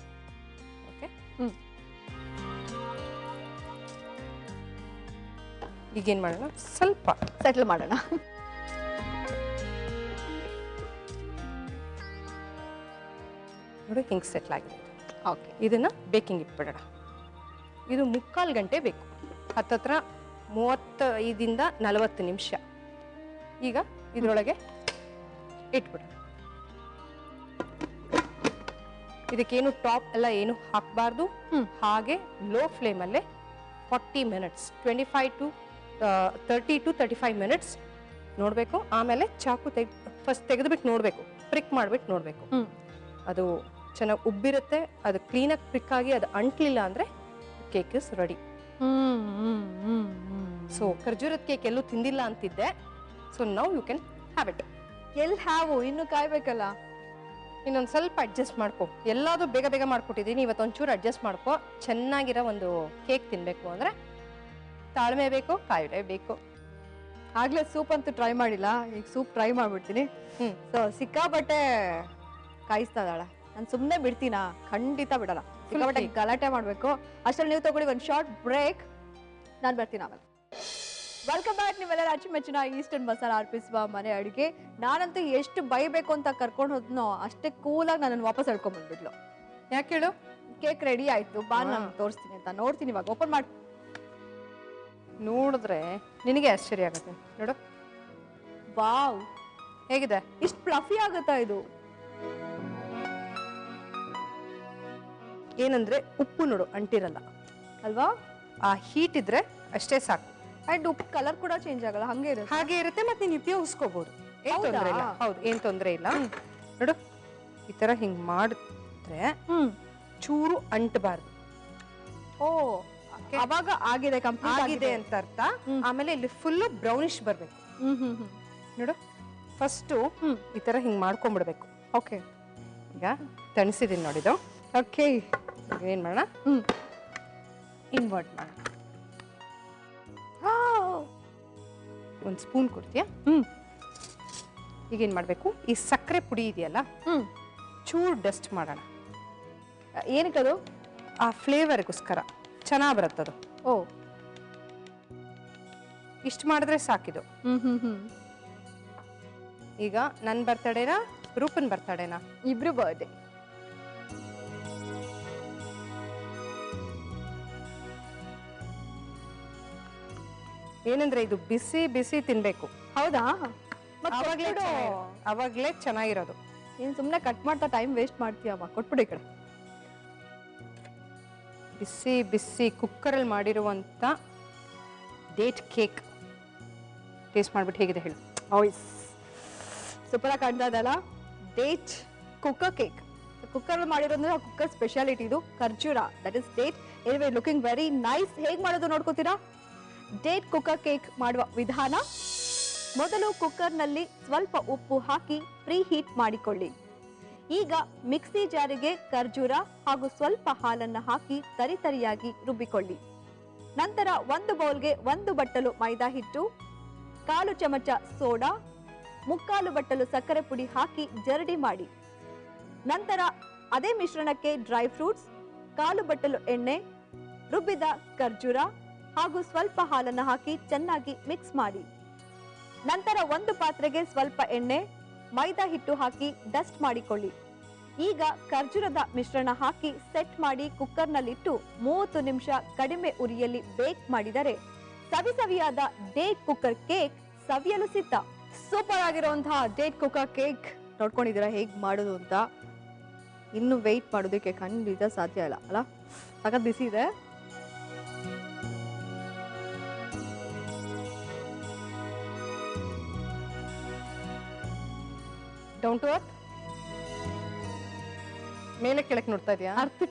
ಓಕೆ. ಈಗೇನ್ ಮಾಡೋಣ, ಸ್ವಲ್ಪ ಸೆಟ್ಲ್ ಮಾಡೋಣ. ನೋಡಿ ಹಿಂಗ್ ಸೆಟ್ಲ್ ಆಗಿದೆ. ಓಕೆ. ಇದನ್ನ ಬೇಕಿಂಗ್ ಇಟ್ಬಿಡೋಣ. ಇದು 3/4 ಗಂಟೆ ಬೇಕು, ಹತ್ತತ್ರ 35ರಿಂದ 40 ನಿಮಿಷ. ಈಗ ಇದ್ರೊಳಗೆ ಇಟ್ಬಿಡೋಣ. ಇದಕ್ಕೇನು ಟಾಪ್ ಎಲ್ಲ ಏನು ಹಾಕಬಾರ್ದು. ಹಾಗೆ ಲೋ ಫ್ಲೇಮ್ ಅಲ್ಲೇ 40 ಮಿನಿಟ್ಸ್, 30 to 35 ಮಿನಿಟ್ಸ್ ನೋಡ್ಬೇಕು. ಆಮೇಲೆ ಚಾಕು ಫಸ್ಟ್ ತೆಗೆದ್ಬಿಟ್ಟು ನೋಡ್ಬೇಕು, ಪ್ರಿಕ್ ಮಾಡ್ಬಿಟ್ಟು ನೋಡ್ಬೇಕು. ಅದು ಚೆನ್ನಾಗಿ ಉಬ್ಬಿರುತ್ತೆ. ಅದು ಕ್ಲೀನಾಗಿ ಪ್ರಿಕ್ ಆಗಿ ಅದು ಅಂಟ್ಲಿಲ್ಲ ಅಂದ್ರೆ ಕೇಕ್ ಇಸ್ ರೆಡಿ. ಸೊ ಖರ್ಜೂರದ ಕೇಕ್ ಎಲ್ಲೂ ತಿಂದಿಲ್ಲ ಅಂತಿದ್ದೆ. So now you can have it. ಎಲ್ಲಿ ಹ್ಯಾವು, ಇನ್ನು ಕಾಯ್ಬೇಕಲ್ಲ. ಇನ್ನೊಂದು ಸ್ವಲ್ಪ ಅಡ್ಜಸ್ಟ್ ಮಾಡ್ಕೊ. ಎಲ್ಲಾದ್ರೂ ಬೇಗ ಬೇಗ ಮಾಡ್ಕೊಟ್ಟಿದ್ದೀನಿ, ಇವತ್ತೊಂಚೂರು ಅಡ್ಜಸ್ಟ್ ಮಾಡ್ಕೊ. ಚೆನ್ನಾಗಿರೋ ಒಂದು ಕೇಕ್ ತಿನ್ಬೇಕು ಅಂದ್ರೆ ತಾಳ್ಮೆ ಬೇಕು, ಕಾಯಿಲೆ ಬೇಕು. ಆಗ್ಲೇ ಸೂಪ್ ಅಂತೂ ಟ್ರೈ ಮಾಡಿಲ್ಲ, ಈಗ ಸೂಪ್ ಟ್ರೈ ಮಾಡ್ಬಿಡ್ತೀನಿ. ಸೊ ಸಿಕ್ಕಾಬಟ್ಟೆ ಕಾಯಿಸ್ತಾ ಇದ್ದಾಳೆ. ನಾನು ಸುಮ್ಮನೆ ಬಿಡ್ತೀನಾ? ಖಂಡಿತ ಬಿಡಲ್ಲ. ಸಿಕ್ಕಾಬಟ್ಟೆ ಗಲಾಟೆ ಮಾಡ್ಬೇಕು. ಅಷ್ಟ್ರಲ್ಲಿ ನೀವು ತಗೊಳ್ಳಿ ಒಂದು ಶಾರ್ಟ್ ಬ್ರೇಕ್, ನಾನು ಬರ್ತೀನಿ ಆಮೇಲೆ. Welcome back. ನೀವೆಲ್ಲರ ಅಚ್ಚುಮೆಚ್ಚಿನ ಈಸ್ಟರ್ನ್ ಮಸಾಲ ಅರ್ಪಿಸುವ ಮನೆ ಅಡುಗೆ. ನಾನಂತೂ ಎಷ್ಟು ಬೈಬೇಕು ಅಂತ ಕರ್ಕೊಂಡು ಹೋದ್ನೋ ಅಷ್ಟೇ ಕೂಲಾಗಿ ನನ್ನನ್ನು ವಾಪಸ್ ಎಳ್ಕೊಂಡ್ ಬಂದ್ಬಿಡ್ಲು. ಯಾಕೆ ಹೇಳು? ಕೇಕ್ ರೆಡಿ ಆಯ್ತು, ಬಾ ನಾನು ತೋರಿಸ್ತೀನಿ ಅಂತ. ನೋಡ್ತೀನಿ ಇವಾಗ, ಓಪನ್ ಮಾಡಿ ನೋಡಿದ್ರೆ ನಿನಗೆ ಆಶ್ಚರ್ಯ ಆಗುತ್ತೆ. ನೋಡು, ವಾವ್, ಹೇಗಿದೆ? ಇಷ್ಟು ಫ್ಲಫಿ ಆಗುತ್ತಾ ಇದು? ಏನಂದ್ರೆ ಉಪ್ಪು ನೋಡು ಅಂಟಿರಲ್ಲ ಅಲ್ವಾ? ಆ ಹೀಟ್ ಇದ್ರೆ ಅಷ್ಟೇ ಸಾಕು. ಅಂಡ್ ಉಪ್ಪು ಕಲರ್ ಕೂಡ ಚೇಂಜ್ ಆಗಲ್ಲ, ಹಂಗೆ ಇರುತ್ತೆ. ಹಾಗೆ ಇರುತ್ತೆ, ಮತ್ತೆ ನೀನು ಉಪಯೋಗಿಸ್ಕೋಬಹುದು, ಏನ್ ತೊಂದರೆ ಇಲ್ಲ. ಹೌದು, ಏನ್ ತೊಂದರೆ ಇಲ್ಲ. ನೋಡು, ಈ ತರ ಹಿಂಗ್ ಮಾಡಿದ್ರೆ ಚೂರು ಅಂಟಬಾರ್ದು. ಓ, ಅವಾಗ ಆಗಿದೆ, ಕಂಪ್ಲೀಟ್ ಆಗಿದೆ ಅಂತ ಅರ್ಥ. ಆಮೇಲೆ ಇಲ್ಲಿ ಫುಲ್ ಬ್ರೌನಿಶ್ ಬರ್ಬೇಕು. ನೋಡು, ಫಸ್ಟ್ ಈ ತರ ಹಿಂಗ್ ಮಾಡ್ಕೊಂಡ್ಬಿಡ್ಬೇಕು. ಓಕೆ, ಈಗ ತಣಿಸಿದೀನಿ ನೋಡಿದು. ಓಕೆ, ಏನ್ ಮಾಡೋಣ, ಇನ್ವರ್ಟ್ ಮಾಡೋಣ. ಒಂದು ಸ್ಪೂನ್ ಕೊಡ್ತೀಯಾ? ಈಗ ಏನ್ ಮಾಡ್ಬೇಕು, ಈ ಸಕ್ಕರೆ ಪುಡಿ ಇದೆಯಲ್ಲ, ಚೂರು ಡಸ್ಟ್ ಮಾಡೋಣ. ಏನಕ್ಕದು? ಆ ಫ್ಲೇವರ್ಗೋಸ್ಕರ ಚೆನ್ನಾಗಿ ಬರುತ್ತದು. ಓ, ಇಷ್ಟು ಮಾಡಿದ್ರೆ ಸಾಕಿದು. ಈಗ ನನ್ನ ಬರ್ತಡೇನಾ ರೂಪನ್ ಬರ್ತಡೇನಾ? ಇಬ್ರು ಬರ್ಡೇ. ಏನಂದ್ರೆ ಇದು ಬಿಸಿ ಬಿಸಿ ತಿನ್ಬೇಕು. ಹೌದಾ? ಅವಾಗ್ಲೇ ಚೆನ್ನಾಗಿರೋದು. ನೀನ್ ಸುಮ್ನೆ ಕಟ್ ಮಾಡ್ತಾ ಟೈಮ್ ವೇಸ್ಟ್ ಮಾಡ್ತೀಯಮ್ಮ, ಕೊಟ್ಬಿಡಿ ಈ ಕಡೆ. ಬಿಸಿ ಬಿಸಿ ಕುಕ್ಕರಲ್ಲಿ ಮಾಡಿರುವಂತ ಡೇಟ್ ಕೇಕ್ ಟೇಸ್ಟ್ ಮಾಡ್ಬಿಟ್ಟು ಹೇಗಿದೆ ಹೇಳು. ಓಯ್ಸ್, ಸೂಪರ್ ಆಗಿ ಕಾಣ್ತಾ ಇದೆಯಲ್ಲ, ಡೇಟ್ ಕುಕ್ಕರ್ ಕೇಕ್. ಕುಕ್ಕರ್ ಮಾಡಿರೋದ್ರೆ ಕುಕ್ಕರ್ ಸ್ಪೆಷಾಲಿಟಿ ಇದು, ಖರ್ಜೂರ, that is date. Anyway looking very nice. ಹೇಗ್ ಮಾಡೋದು ನೋಡ್ಕೋತೀರಾ? ಡೇಟ್ ಕುಕ್ಕರ್ ಕೇಕ್ ಮಾಡುವ ವಿಧಾನ: ಮೊದಲು ಕುಕ್ಕರ್ನಲ್ಲಿ ಸ್ವಲ್ಪ ಉಪ್ಪು ಹಾಕಿ ಪ್ರೀ ಹೀಟ್ ಮಾಡಿಕೊಳ್ಳಿ. ಈಗ ಮಿಕ್ಸಿ ಜಾರಿಗೆ ಖರ್ಜೂರ ಹಾಗೂ ಸ್ವಲ್ಪ ಹಾಲನ್ನು ಹಾಕಿ ತರಿತರಿಯಾಗಿ ರುಬ್ಬಿಕೊಳ್ಳಿ. ನಂತರ ಒಂದು ಬೌಲ್ಗೆ 1 ಬಟ್ಟಲು ಮೈದಾ ಹಿಟ್ಟು, 1/4 ಚಮಚ ಸೋಡಾ, 3/4 ಬಟ್ಟಲು ಸಕ್ಕರೆ ಪುಡಿ ಹಾಕಿ ಜರಡಿ ಮಾಡಿ. ನಂತರ ಅದೇ ಮಿಶ್ರಣಕ್ಕೆ ಡ್ರೈ ಫ್ರೂಟ್ಸ್, 1/4 ಬಟ್ಟಲು ಎಣ್ಣೆ, ರುಬ್ಬಿದ ಖರ್ಜೂರ ಹಾಗೂ ಸ್ವಲ್ಪ ಹಾಲನ್ನು ಹಾಕಿ ಚೆನ್ನಾಗಿ ಮಿಕ್ಸ್ ಮಾಡಿ. ನಂತರ ಒಂದು ಪಾತ್ರೆಗೆ ಸ್ವಲ್ಪ ಎಣ್ಣೆ, ಮೈದಾ ಹಿಟ್ಟು ಹಾಕಿ ಡಸ್ಟ್ ಮಾಡಿಕೊಳ್ಳಿ. ಈಗ ಖರ್ಜೂರದ ಮಿಶ್ರಣ ಹಾಕಿ ಸೆಟ್ ಮಾಡಿ ಕುಕ್ಕರ್ನಲ್ಲಿಟ್ಟು 30 ನಿಮಿಷ ಕಡಿಮೆ ಉರಿಯಲ್ಲಿ ಬೇಕ್ ಮಾಡಿದರೆ ಸವಿಸವಿಯಾದ ಡೇಟ್ ಕುಕ್ಕರ್ ಕೇಕ್ ಸವಿಯಲು ಸಿದ್ಧ. ಸೂಪರ್ ಆಗಿರುವಂತಹ ಡೇಟ್ ಕುಕ್ಕರ್ ಕೇಕ್ ನೋಡ್ಕೊಂಡಿದ್ದೀರಾ ಹೇಗ್ ಮಾಡೋದು ಅಂತ. ಇನ್ನು ವೆಯ್ಟ್ ಮಾಡೋದಕ್ಕೆ ಖಂಡಿತ ಸಾಧ್ಯ ಇಲ್ಲ ಅಲ್ಲ, ಸಖತ್ ಬಿಸಿ ಇದೆ. ಡೌನ್ ಟು ಅರ್ತ್, ಮೇಲೆ ಕೆಳಕ್ಕೆ ನೋಡ್ತಾ ಇದೆಯಾ? ಅರ್ಥ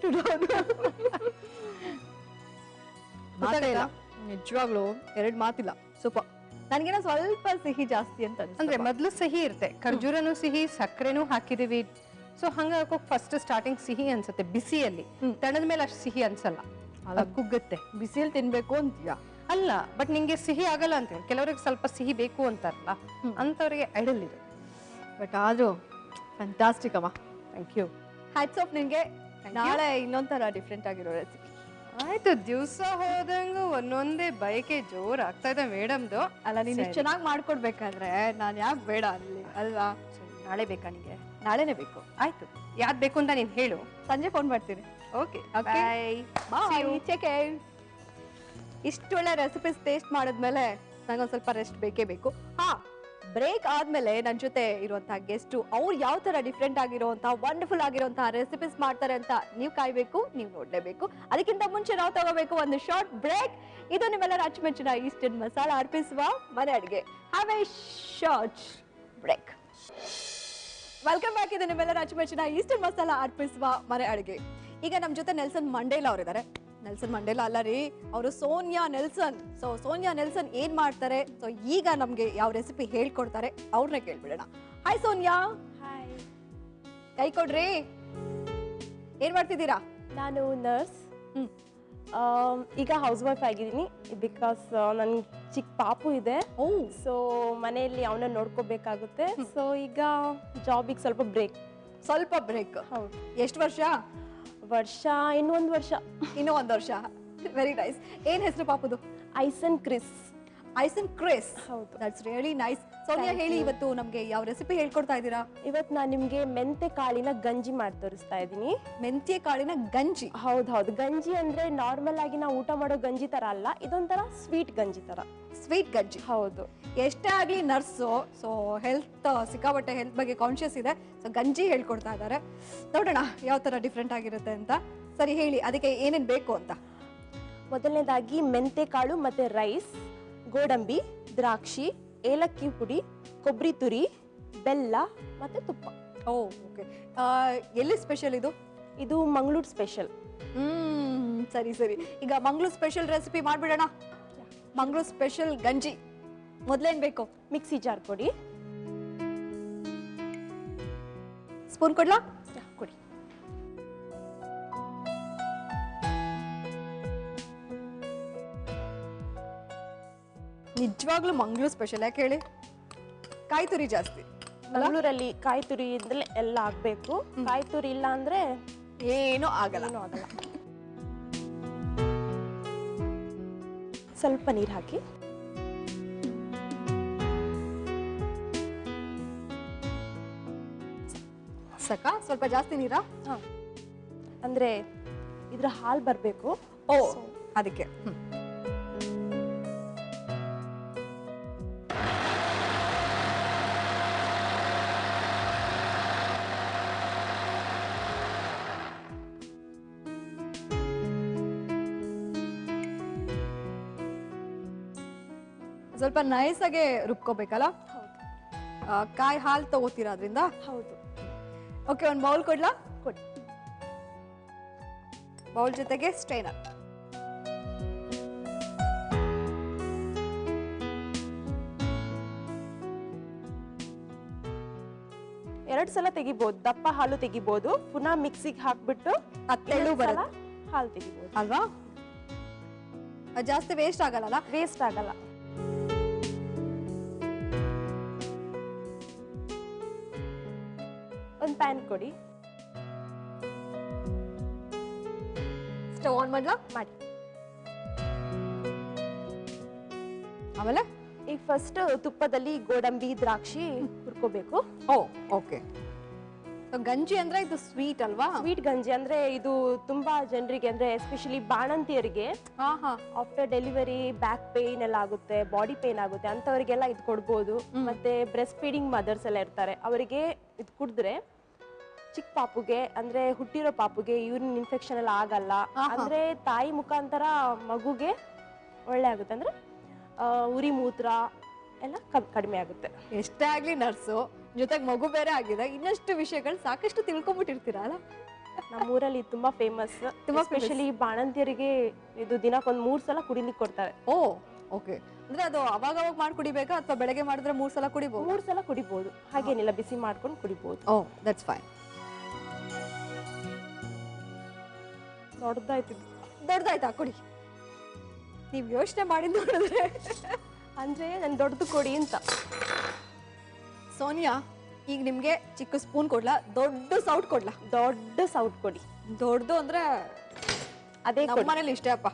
ನಿಜವಾಗ್ಲು 2 ಮಾತಿಲ್ಲ. ಸೂಪರ್. ನನಗೇನೋ ಸ್ವಲ್ಪ ಸಿಹಿ ಜಾಸ್ತಿ ಅಂತ ಅಂದ್ರೆ ಮೊದ್ಲು ಸಿಹಿ ಇರುತ್ತೆ, ಖರ್ಜೂರನು ಸಿಹಿ, ಸಕ್ಕರೆನೂ ಹಾಕಿದೀವಿ. ಸೊ ಹಂಗ ಫಸ್ಟ್ ಸ್ಟಾರ್ಟಿಂಗ್ ಸಿಹಿ ಅನ್ಸುತ್ತೆ ಬಿಸಿಯಲ್ಲಿ, ತಣದ ಮೇಲೆ ಅಷ್ಟು ಸಿಹಿ ಅನ್ಸಲ್ಲ, ಅದು ಕುಗ್ಗುತ್ತೆ. ಬಿಸಿಯಲ್ಲಿ ತಿನ್ಬೇಕು ಅಂತೀಯಾ? ಅಲ್ಲ, ಬಟ್ ನಿಂಗೆ ಸಿಹಿ ಆಗಲ್ಲ ಅಂತ ಹೇಳಿ, ಕೆಲವರಿಗೆ ಸ್ವಲ್ಪ ಸಿಹಿ ಬೇಕು ಅಂತಾರಲ್ಲ, ಅಂತವ್ರಿಗೆ ಐಡಲ್ ಇದು. ಬಟ್ ಆದ್ರೂ ಫ್ಯಾಂಟಾಸ್ಟಿಕ್ ಅಮ್ಮ. Thank you. ಹ್ಯಾಟ್ಸ್ ಆಫ್ ನಿನ್ಗೆ. ನಾಳೆ ಇನ್ನೊಂಥರ ಡಿಫ್ರೆಂಟ್ ಆಗಿರೋ ರೆಸಿಪಿ. ಆಯ್ತು, ದಿವಸ ಹೋದಂಗ ಒಂದೊಂದೇ ಬಯಕೆ ಜೋರ್ ಆಗ್ತಾ ಇದೆ ಮೇಡಮ್ದು. ಅಲ್ಲ, ನೀನ್ ಇಷ್ಟು ಚೆನ್ನಾಗಿ ಮಾಡ್ಕೊಡ್ಬೇಕಾದ್ರೆ ನಾನು ಯಾಕೆ ಬೇಡ ಅಲ್ಲಿ ಅಲ್ವಾ? ನಾಳೆ ಬೇಕಾ ನಿಂಗೆ? ನಾಳೆನೆ ಬೇಕು. ಆಯ್ತು, ಯಾವ್ದು ಬೇಕು ಅಂತ ನೀನ್ ಹೇಳು, ಸಂಜೆ ಫೋನ್ ಮಾಡ್ತೀನಿ. Okay, check. ಇಷ್ಟು ಒಳ್ಳೆ ರೆಸಿಪೀಸ್ ಟೇಸ್ಟ್ ಮಾಡಿದ್ಮೇಲೆ ನಂಗೊಂದು ಸ್ವಲ್ಪ ರೆಸ್ಟ್ ಬೇಕೇ ಬೇಕು. ಹಾ, ಬ್ರೇಕ್ ಆದ್ಮೇಲೆ ನನ್ನ ಜೊತೆ ಇರುವಂತಹ ಗೆಸ್ಟ್ ಅವ್ರು ಯಾವ ತರ ಡಿಫ್ರೆಂಟ್ ಆಗಿರುವಂತಹ ವಂಡರ್ಫುಲ್ ಆಗಿರುವಂತಹ ರೆಸಿಪೀಸ್ ಮಾಡ್ತಾರೆ ಅಂತ ನೀವು ಕಾಯ್ಬೇಕು, ನೀವು ನೋಡ್ಲೇಬೇಕು. ಅದಕ್ಕಿಂತ ಮುಂಚೆ ನಾವು ತಗೋಬೇಕು ಒಂದು ಶಾರ್ಟ್ ಬ್ರೇಕ್. ಇದು ನಿಮ್ಮೆಲ್ಲರ ಅಚ್ಚುಮೆಚ್ಚಿನ ಈಸ್ಟರ್ನ್ ಮಸಾಲ ಅರ್ಪಿಸುವ ಮನೆ ಅಡಿಗೆ. Have a short break. Welcome back. ಇದು ನಿಮ್ಮೆಲ್ಲರ ಅಚ್ಚುಮೆಚ್ಚಿನ ಈಸ್ಟರ್ನ್ ಮಸಾಲ ಅರ್ಪಿಸುವ ಮನೆ ಅಡಿಗೆ. ಈಗ ನಮ್ಮ ಜೊತೆ ನೆಲ್ಸನ್ ಮಂಡೇಲಾ ಅವರಿದ್ದಾರೆ. ನೆಲ್ಸನ್ ಮಂಡೇಲಾ ಅಲ್ಲ ರೀ, ಅವರು Sonia Nelson. So Sonia Nelson ಏನ್ ಮಾಡ್ತಾರೆ, ಸೊ ಈಗ ನಮ್ಗೆ ಯಾವ ರೆಸಿಪಿ ಹೇಳ್ಕೊಡ್ತಾರೆ ಅವ್ರನ್ನೇ ಕೇಳ್ಬಿಡೋಣ. ಹಾಯ್ ಸೋನಿಯಾ. ಹಾಯ್. ಕೈ ಕೊಡ್ರಿ. ಏನ್ ಮಾಡ್ತಿದ್ದೀರಾ? ನಾನು ನರ್ಸ್. ಈಗ ಹೌಸ್ ವೈಫ್ ಆಗಿದ್ದೀನಿ ಬಿಕಾಸ್ ನನ್ನ ಚಿಕ್ಕ ಪಾಪು ಇದೆ. ಸೊ ಮನೆಯಲ್ಲಿ ಅವನ್ನ ನೋಡ್ಕೋಬೇಕಾಗುತ್ತೆ. ಸೊ ಈಗ ಜಾಬಿಗೆ ಸ್ವಲ್ಪ ಬ್ರೇಕ್. ಹೌದು. ಎಷ್ಟು ವರ್ಷ? ಇನ್ನೂ ಒಂದು ವರ್ಷ. ಇನ್ನೂ 1 ವರ್ಷ. Very nice. ಏನ್ ಹೆಸರು ಪಾಪುದು? Ison Chris. ಹೌದು. That's really nice. ಸೋನಿಯಾ, ಹೇಳಿ ಇವತ್ತು ನಮ್ಗೆ ಯಾವ ರೆಸಿಪಿ ಹೇಳ್ಕೊಡ್ತಾ ಇದ್ದೀರಾ? ಇವತ್ತು ನಾನು ನಿಮ್ಗೆ ಮೆಂತೆ ಕಾಳಿನ ಗಂಜಿ ಮಾಡಿ ತೋರಿಸ್ತಾ ಇದ್ದೀನಿ. ಮೆಂತ್ಯ ಕಾಳಿನ ಗಂಜಿ? ಹೌದು. ಗಂಜಿ ಅಂದ್ರೆ ನಾರ್ಮಲ್ ಆಗಿ ನಾವು ಊಟ ಮಾಡೋ ಗಂಜಿ ತರ ಅಲ್ಲ, ಇದೊಂಥರ ಸ್ವೀಟ್ ಗಂಜಿ ತರ. ಸ್ವೀಟ್ ಗಂಜಿ? ಹೌದು. ಎಷ್ಟೇ ಆಗ್ಲಿ ನರ್ಸು, ಸೊ ಹೆಲ್ತ್ ಸಿಕ್ಕಾಪಟ್ಟೆ ಹೆಲ್ತ್ ಬಗ್ಗೆ ಕಾನ್ಶಿಯಸ್ ಇದೆ. ಸೊ ಗಂಜಿ ಹೇಳ್ಕೊಡ್ತಾ ಇದ್ದಾರೆ. ನೋಡೋಣ ಯಾವ ತರ ಡಿಫ್ರೆಂಟ್ ಆಗಿರುತ್ತೆ ಅಂತ. ಸರಿ ಹೇಳಿ, ಅದಕ್ಕೆ ಏನೇನ್ ಬೇಕು ಅಂತ. ಮೊದಲನೇದಾಗಿ ಮೆಂತೆ ಕಾಳು ಮತ್ತು ರೈಸ್, ಗೋಡಂಬಿ, ದ್ರಾಕ್ಷಿ, ಏಲಕ್ಕಿ ಪುಡಿ, ಕೊಬ್ಬರಿ ತುರಿ, ಬೆಲ್ಲ ಮತ್ತು ತುಪ್ಪ. ಓ ಓಕೆ. ಎಲ್ಲಿ ಸ್ಪೆಷಲ್ ಇದು? ಇದು ಮಂಗಳೂರು ಸ್ಪೆಷಲ್. ಸರಿ ಸರಿ. ಈಗ ಮಂಗಳೂರು ಸ್ಪೆಷಲ್ ರೆಸಿಪಿ ಮಾಡ್ಬಿಡೋಣ. ಮಂಗಳೂರು ಸ್ಪೆಷಲ್ ಗಂಜಿ ಮೊದಲೇನು ಬೇಕು? ಮಿಕ್ಸಿ ಜಾರ್ ಕೊಡಿ. ಸ್ಪೂನ್ ಕೊಡ್ಲಾ? ಕೊಡಿ. ನಿಜವಾಗ್ಲೂ ಮಂಗಳೂರು ಸ್ಪೆಷಲ್. ಯಾಕೆ ಹೇಳಿ? ಕಾಯಿ ತುರಿ ಜಾಸ್ತಿ. ಮಂಗಳೂರಲ್ಲಿ ಕಾಯಿ ತುರಿ ಇಂದಲೇ ಎಲ್ಲ ಆಗಬೇಕು. ಕಾಯಿ ತುರಿ ಇಲ್ಲ ಅಂದರೆ ಏನೂ ಆಗಲ್ಲ. ಏನೂ ಆಗಲ್ಲ. ಸ್ವಲ್ಪ ನೀರು ಹಾಕಿ. ಸಾಕ? ಸ್ವಲ್ಪ ಜಾಸ್ತಿ ನೀರಾ? ಹಾಂ, ಅಂದರೆ ಇದ್ರ ಹಾಲು ಬರಬೇಕು. ಓ ಅದಕ್ಕೆ. ಸ್ವಲ್ಪ ನೈಸಾಗೆ ರುಬ್ಕೋಬೇಕಲ್ಲ? ಹೌದು. ಕಾಯಿ ಹಾಲು ತಗೋತೀರಾ ಅದರಿಂದ? ಹೌದು. ಓಕೆ, ಒಂದು ಬೌಲ್ ಕೊಡ್ಲಾ? ಕೊಡಿ. ಬೌಲ್ ಜೊತೆಗೆ ಸ್ಟ್ರೈನರ್. ಎರಡು ಸಲ ತೆಗಿಬೋದು. ದಪ್ಪ ಹಾಲು ತೆಗಿಬೋದು, ಪುನಃ ಮಿಕ್ಸಿಗೆ ಹಾಕ್ಬಿಟ್ಟು ತೆಳು ಬರುತ್ತೆ ಹಾಲು ತೆಗಿಬೋದು ಅಲ್ವಾ? ಅದು ಜಾಸ್ತಿ ವೇಸ್ಟ್ ಆಗಲ್ಲ? ವೇಸ್ಟ್ ಆಗಲ್ಲ. ಒಂದು ಪ್ಯಾನ್ ಕೊಡಿ. ಸ್ಟವ್ ಆನ್ ಮಾಡ್ಲಾ? ಮಾಡಿ. ಆಮೇಲೆ ಈಗ ಫಸ್ಟ್ ತುಪ್ಪದಲ್ಲಿ ಗೋಡಂಬಿ, ದ್ರಾಕ್ಷಿ ಹುರ್ಕೋಬೇಕು. ಓ ಓಕೆ. ಗಂಜಿ ಅಂದ್ರೆ ಇದು ಸ್ವೀಟ್ ಅಲ್ವಾ? ಸ್ವೀಟ್ ಗಂಜಿ ಅಂದ್ರೆ ಇದು ತುಂಬಾ ಜನರಿಗೆ, ಅಂದ್ರೆ ಎಸ್ಪೆಷಲಿ ಬಾಣಂತಿಯರಿಗೆ ಆಫ್ಟರ್ ಡೆಲಿವರಿ ಬ್ಯಾಕ್ ಪೇನ್ ಎಲ್ಲ ಆಗುತ್ತೆ, ಬಾಡಿ ಪೇನ್ ಆಗುತ್ತೆ, ಅಂತವರಿಗೆಲ್ಲ ಇದು ಕೊಡ್ಬೋದು. ಮತ್ತೆ ಬ್ರೆಸ್ಟ್ ಫೀಡಿಂಗ್ ಮದರ್ಸ್ ಎಲ್ಲ ಇರ್ತಾರೆ, ಅವರಿಗೆ ಇದು ಕುಡಿದ್ರೆ ಚಿಕ್ಕ ಪಾಪುಗೆ ಅಂದ್ರೆ ಹುಟ್ಟಿರೋ ಪಾಪುಗೆ ಯೂರಿನ್ ಇನ್ಫೆಕ್ಷನ್ ಎಲ್ಲ ಆಗಲ್ಲ. ಅಂದ್ರೆ ತಾಯಿ ಮುಖಾಂತರ ಮಗುಗೆ ಒಳ್ಳೆ ಆಗುತ್ತೆ, ಅಂದ್ರೆ ಉರಿ ಮೂತ್ರ ಎಲ್ಲ ಕಡಿಮೆ ಆಗುತ್ತೆ. ಎಷ್ಟೇ ಆಗ್ಲಿ ನರ್ಸು, ಜೊತೆಗೆ ಮಗು ಬೇರೆ ಆಗಿದೆ, ಇನ್ನಷ್ಟು ವಿಷಯಗಳು ಸಾಕಷ್ಟು ತಿಳ್ಕೊಂಡ್ಬಿಟ್ಟಿರ್ತೀರಲ್ಲ. ನಮ್ಮೂರಲ್ಲಿ ತುಂಬಾ ಫೇಮಸ್. ಎಸ್ಪೆಷಲಿ ಬಾಣಂತಿಯರಿಗೆ ಇದು ದಿನಕ್ಕೊಂದು 3 ಸಲ ಕುಡಿಲಿಕ್ಕೆ ಕೊಡ್ತಾರೆ. ಓ ಓಕೆ. ಅಂದ್ರೆ ಅದು ಅವಾಗ ಮಾಡಿ ಕುಡಿಬೇಕಾ ಅಥವಾ ಬೆಳಗ್ಗೆ ಮಾಡಿದ್ರೆ 3 ಸಲ ಕುಡಿಬಹುದು? 3 ಸಲ ಕುಡಿಬಹುದು, ಹಾಗೇನಿಲ್ಲ, ಬಿಸಿ ಮಾಡ್ಕೊಂಡು ಕುಡಿಬಹುದು. Oh that's fine. ದೊಡ್ಡದಾಯ್ತಾ? ಕುಡಿ. ನೀವು ಯೋಚನೆ ಮಾಡಿ ನೋಡಿದ್ರೆ ಅಂದ್ರೆ ನಾನು ದೊಡ್ಡದು ಕೊಡಿ ಅಂತ. ಸೋನಿಯಾ, ಈಗ ನಿಮ್ಗೆ ಚಿಕ್ಕ ಸ್ಪೂನ್ ಕೊಡ್ಲಾ, ದೊಡ್ಡ ಸೌಟ್ ಕೊಡ್ಲಾ? ದೊಡ್ಡ ಸೌಟ್ ಕೊಡಿ. ದೊಡ್ಡದು ಅಂದ್ರೆ ಅದೇ ನಮ್ಮ ಮನೇಲಿ ಇಷ್ಟೇ ಅಪ್ಪ.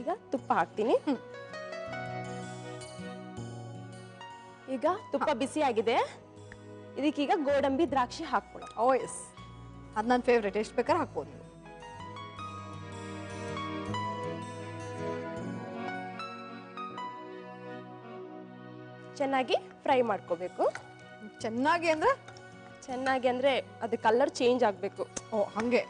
ಈಗ ತುಪ್ಪ ಹಾಕ್ತೀನಿ. ಈಗ ತುಪ್ಪ ಬಿಸಿ ಆಗಿದೆ, ಇದಕ್ಕೀಗ ಗೋಡಂಬಿ, ದ್ರಾಕ್ಷಿ ಹಾಕ್ಕೊಳ್ಳೋ. ಓ ಎಸ್, ಅದು ನನ್ನ ಫೇವ್ರೇಟ್. ಎಷ್ಟು ಬೇಕಾದ್ರೆ ಹಾಕ್ಬೋದು ನೀವು. ಚೆನ್ನಾಗಿ ಫ್ರೈ ಮಾಡ್ಕೋಬೇಕು. ಚೆನ್ನಾಗಿ ಅಂದ್ರೆ? ಚೆನ್ನಾಗಿ ಅಂದ್ರೆ ಅದು ಕಲರ್ ಚೇಂಜ್ ಆಗಬೇಕು. ಓ ಹಂಗೆ.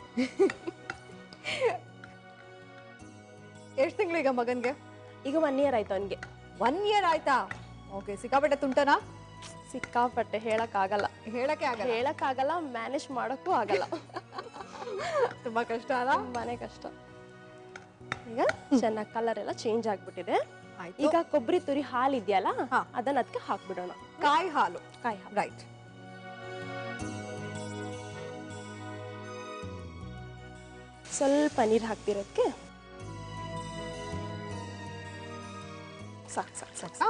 ಎಷ್ಟು ತಿಂಗಳು ಈಗ ಮಗನ್ಗೆ? ಈಗ 1 ಇಯರ್ ಆಯ್ತು ಅವನಿಗೆ. 1 ಇಯರ್ ಆಯ್ತಾ? ಓಕೆ. ಸಿಕ್ಕಾಪಟ್ಟೆ ತುಂಟನಾ? ಸಿಕ್ಕಾಪಟ್ಟೆ ಹೇಳಕ್ಕಾಗಲ್ಲ. ಹೇಳಕ್ಕಾಗಲ್ಲ, ಮ್ಯಾನೇಜ್ ಮಾಡೋಕ್ಕೂ ಆಗಲ್ಲ. ತುಂಬಾ ಕಷ್ಟ ಅಲ್ಲ? ತುಂಬಾನೇ ಕಷ್ಟ. ಈಗ ಚೆನ್ನಾಗಿ ಕಲರ್ ಎಲ್ಲ ಚೇಂಜ್ ಆಗ್ಬಿಟ್ಟಿದೆ. ಆಯ್ತು. ಈಗ ಕೊಬ್ಬರಿ ತುರಿ ಹಾಲು ಇದೆಯಲ್ಲ, ಅದನ್ನ ಅದಕ್ಕೆ ಹಾಕ್ಬಿಡೋಣ. ಕಾಯಿ ಹಾಲು. ರೈಟ್. ಸ್ವಲ್ಪ ನೀರು ಹಾಕ್ತಿರೋದಕ್ಕೆ ಸಾಕು ಸಾಕು ಸಾಕು.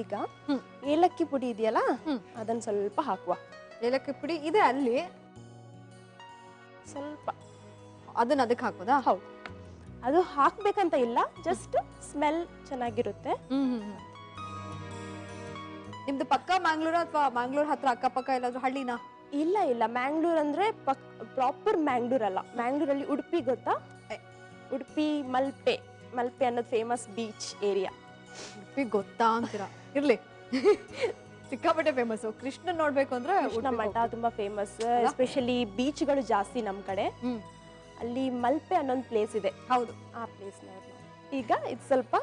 ಈಗ ಏಲಕ್ಕಿ ಪುಡಿ ಇದೆಯಲ್ಲ, ಅದನ್ನ ಸ್ವಲ್ಪ ಹಾಕುವ. ಏಲಕ್ಕಿ ಪುಡಿ ಇದೆ ಅಲ್ಲಿ, ಸ್ವಲ್ಪ ಅದನ್ನ ಅದಕ್ಕೆ ಹಾಕೋದಾ? ಹೌದು. ಅದು ಹಾಕ್ಬೇಕಂತ ಇಲ್ಲ, ಜಸ್ಟ್ ಸ್ಮೆಲ್ ಚೆನ್ನಾಗಿರುತ್ತೆ. ನಿಮ್ದು ಪಕ್ಕ ಮ್ಯಾಂಗ್ಳೂರ್ ಅಥವಾ ಮ್ಯಾಂಗ್ಳೂರ್ ಹತ್ರ ಅಕ್ಕಪಕ್ಕ ಎಲ್ಲಾದ್ರೂ ಹಳ್ಳಿನಾ? ಇಲ್ಲ ಇಲ್ಲ, ಮ್ಯಾಂಗ್ಳೂರ್ ಅಂದ್ರೆ ಪ್ರಾಪರ್ ಮ್ಯಾಂಗ್ಳೂರ್ ಅಲ್ಲ. ಮ್ಯಾಂಗ್ಳೂರಲ್ಲಿ ಉಡುಪಿ ಗೊತ್ತಾ? ಉಡುಪಿ ಮಲ್ಪೆ ಅನ್ನೋದು ಫೇಮಸ್ ಬೀಚ್ ಏರಿಯಾ. ಉಡುಪಿ ಗೊತ್ತಾ ಅಂತೀರಾ? ಇರ್ಲಿ. ಸಿಕ್ಕಾಪಟ್ಟೆ ಫೇಮಸ್. ಕೃಷ್ಣ ನೋಡ್ಬೇಕು ಅಂದ್ರೆ ಕೃಷ್ಣ ಮಠ ತುಂಬಾ ಫೇಮಸ್, ಎಸ್ಪೆಷಲಿ ಬೀಚ್ಗಳು ಜಾಸ್ತಿ ನಮ್ ಕಡೆ. ಅಲ್ಲಿ ಮಲ್ಪೆ ಅನ್ನೊಂದು ಪ್ಲೇಸ್ ಇದೆ. ಹೌದು, ಆ ಪ್ಲೇಸ್ ಈಗ ಇದು ಸ್ವಲ್ಪ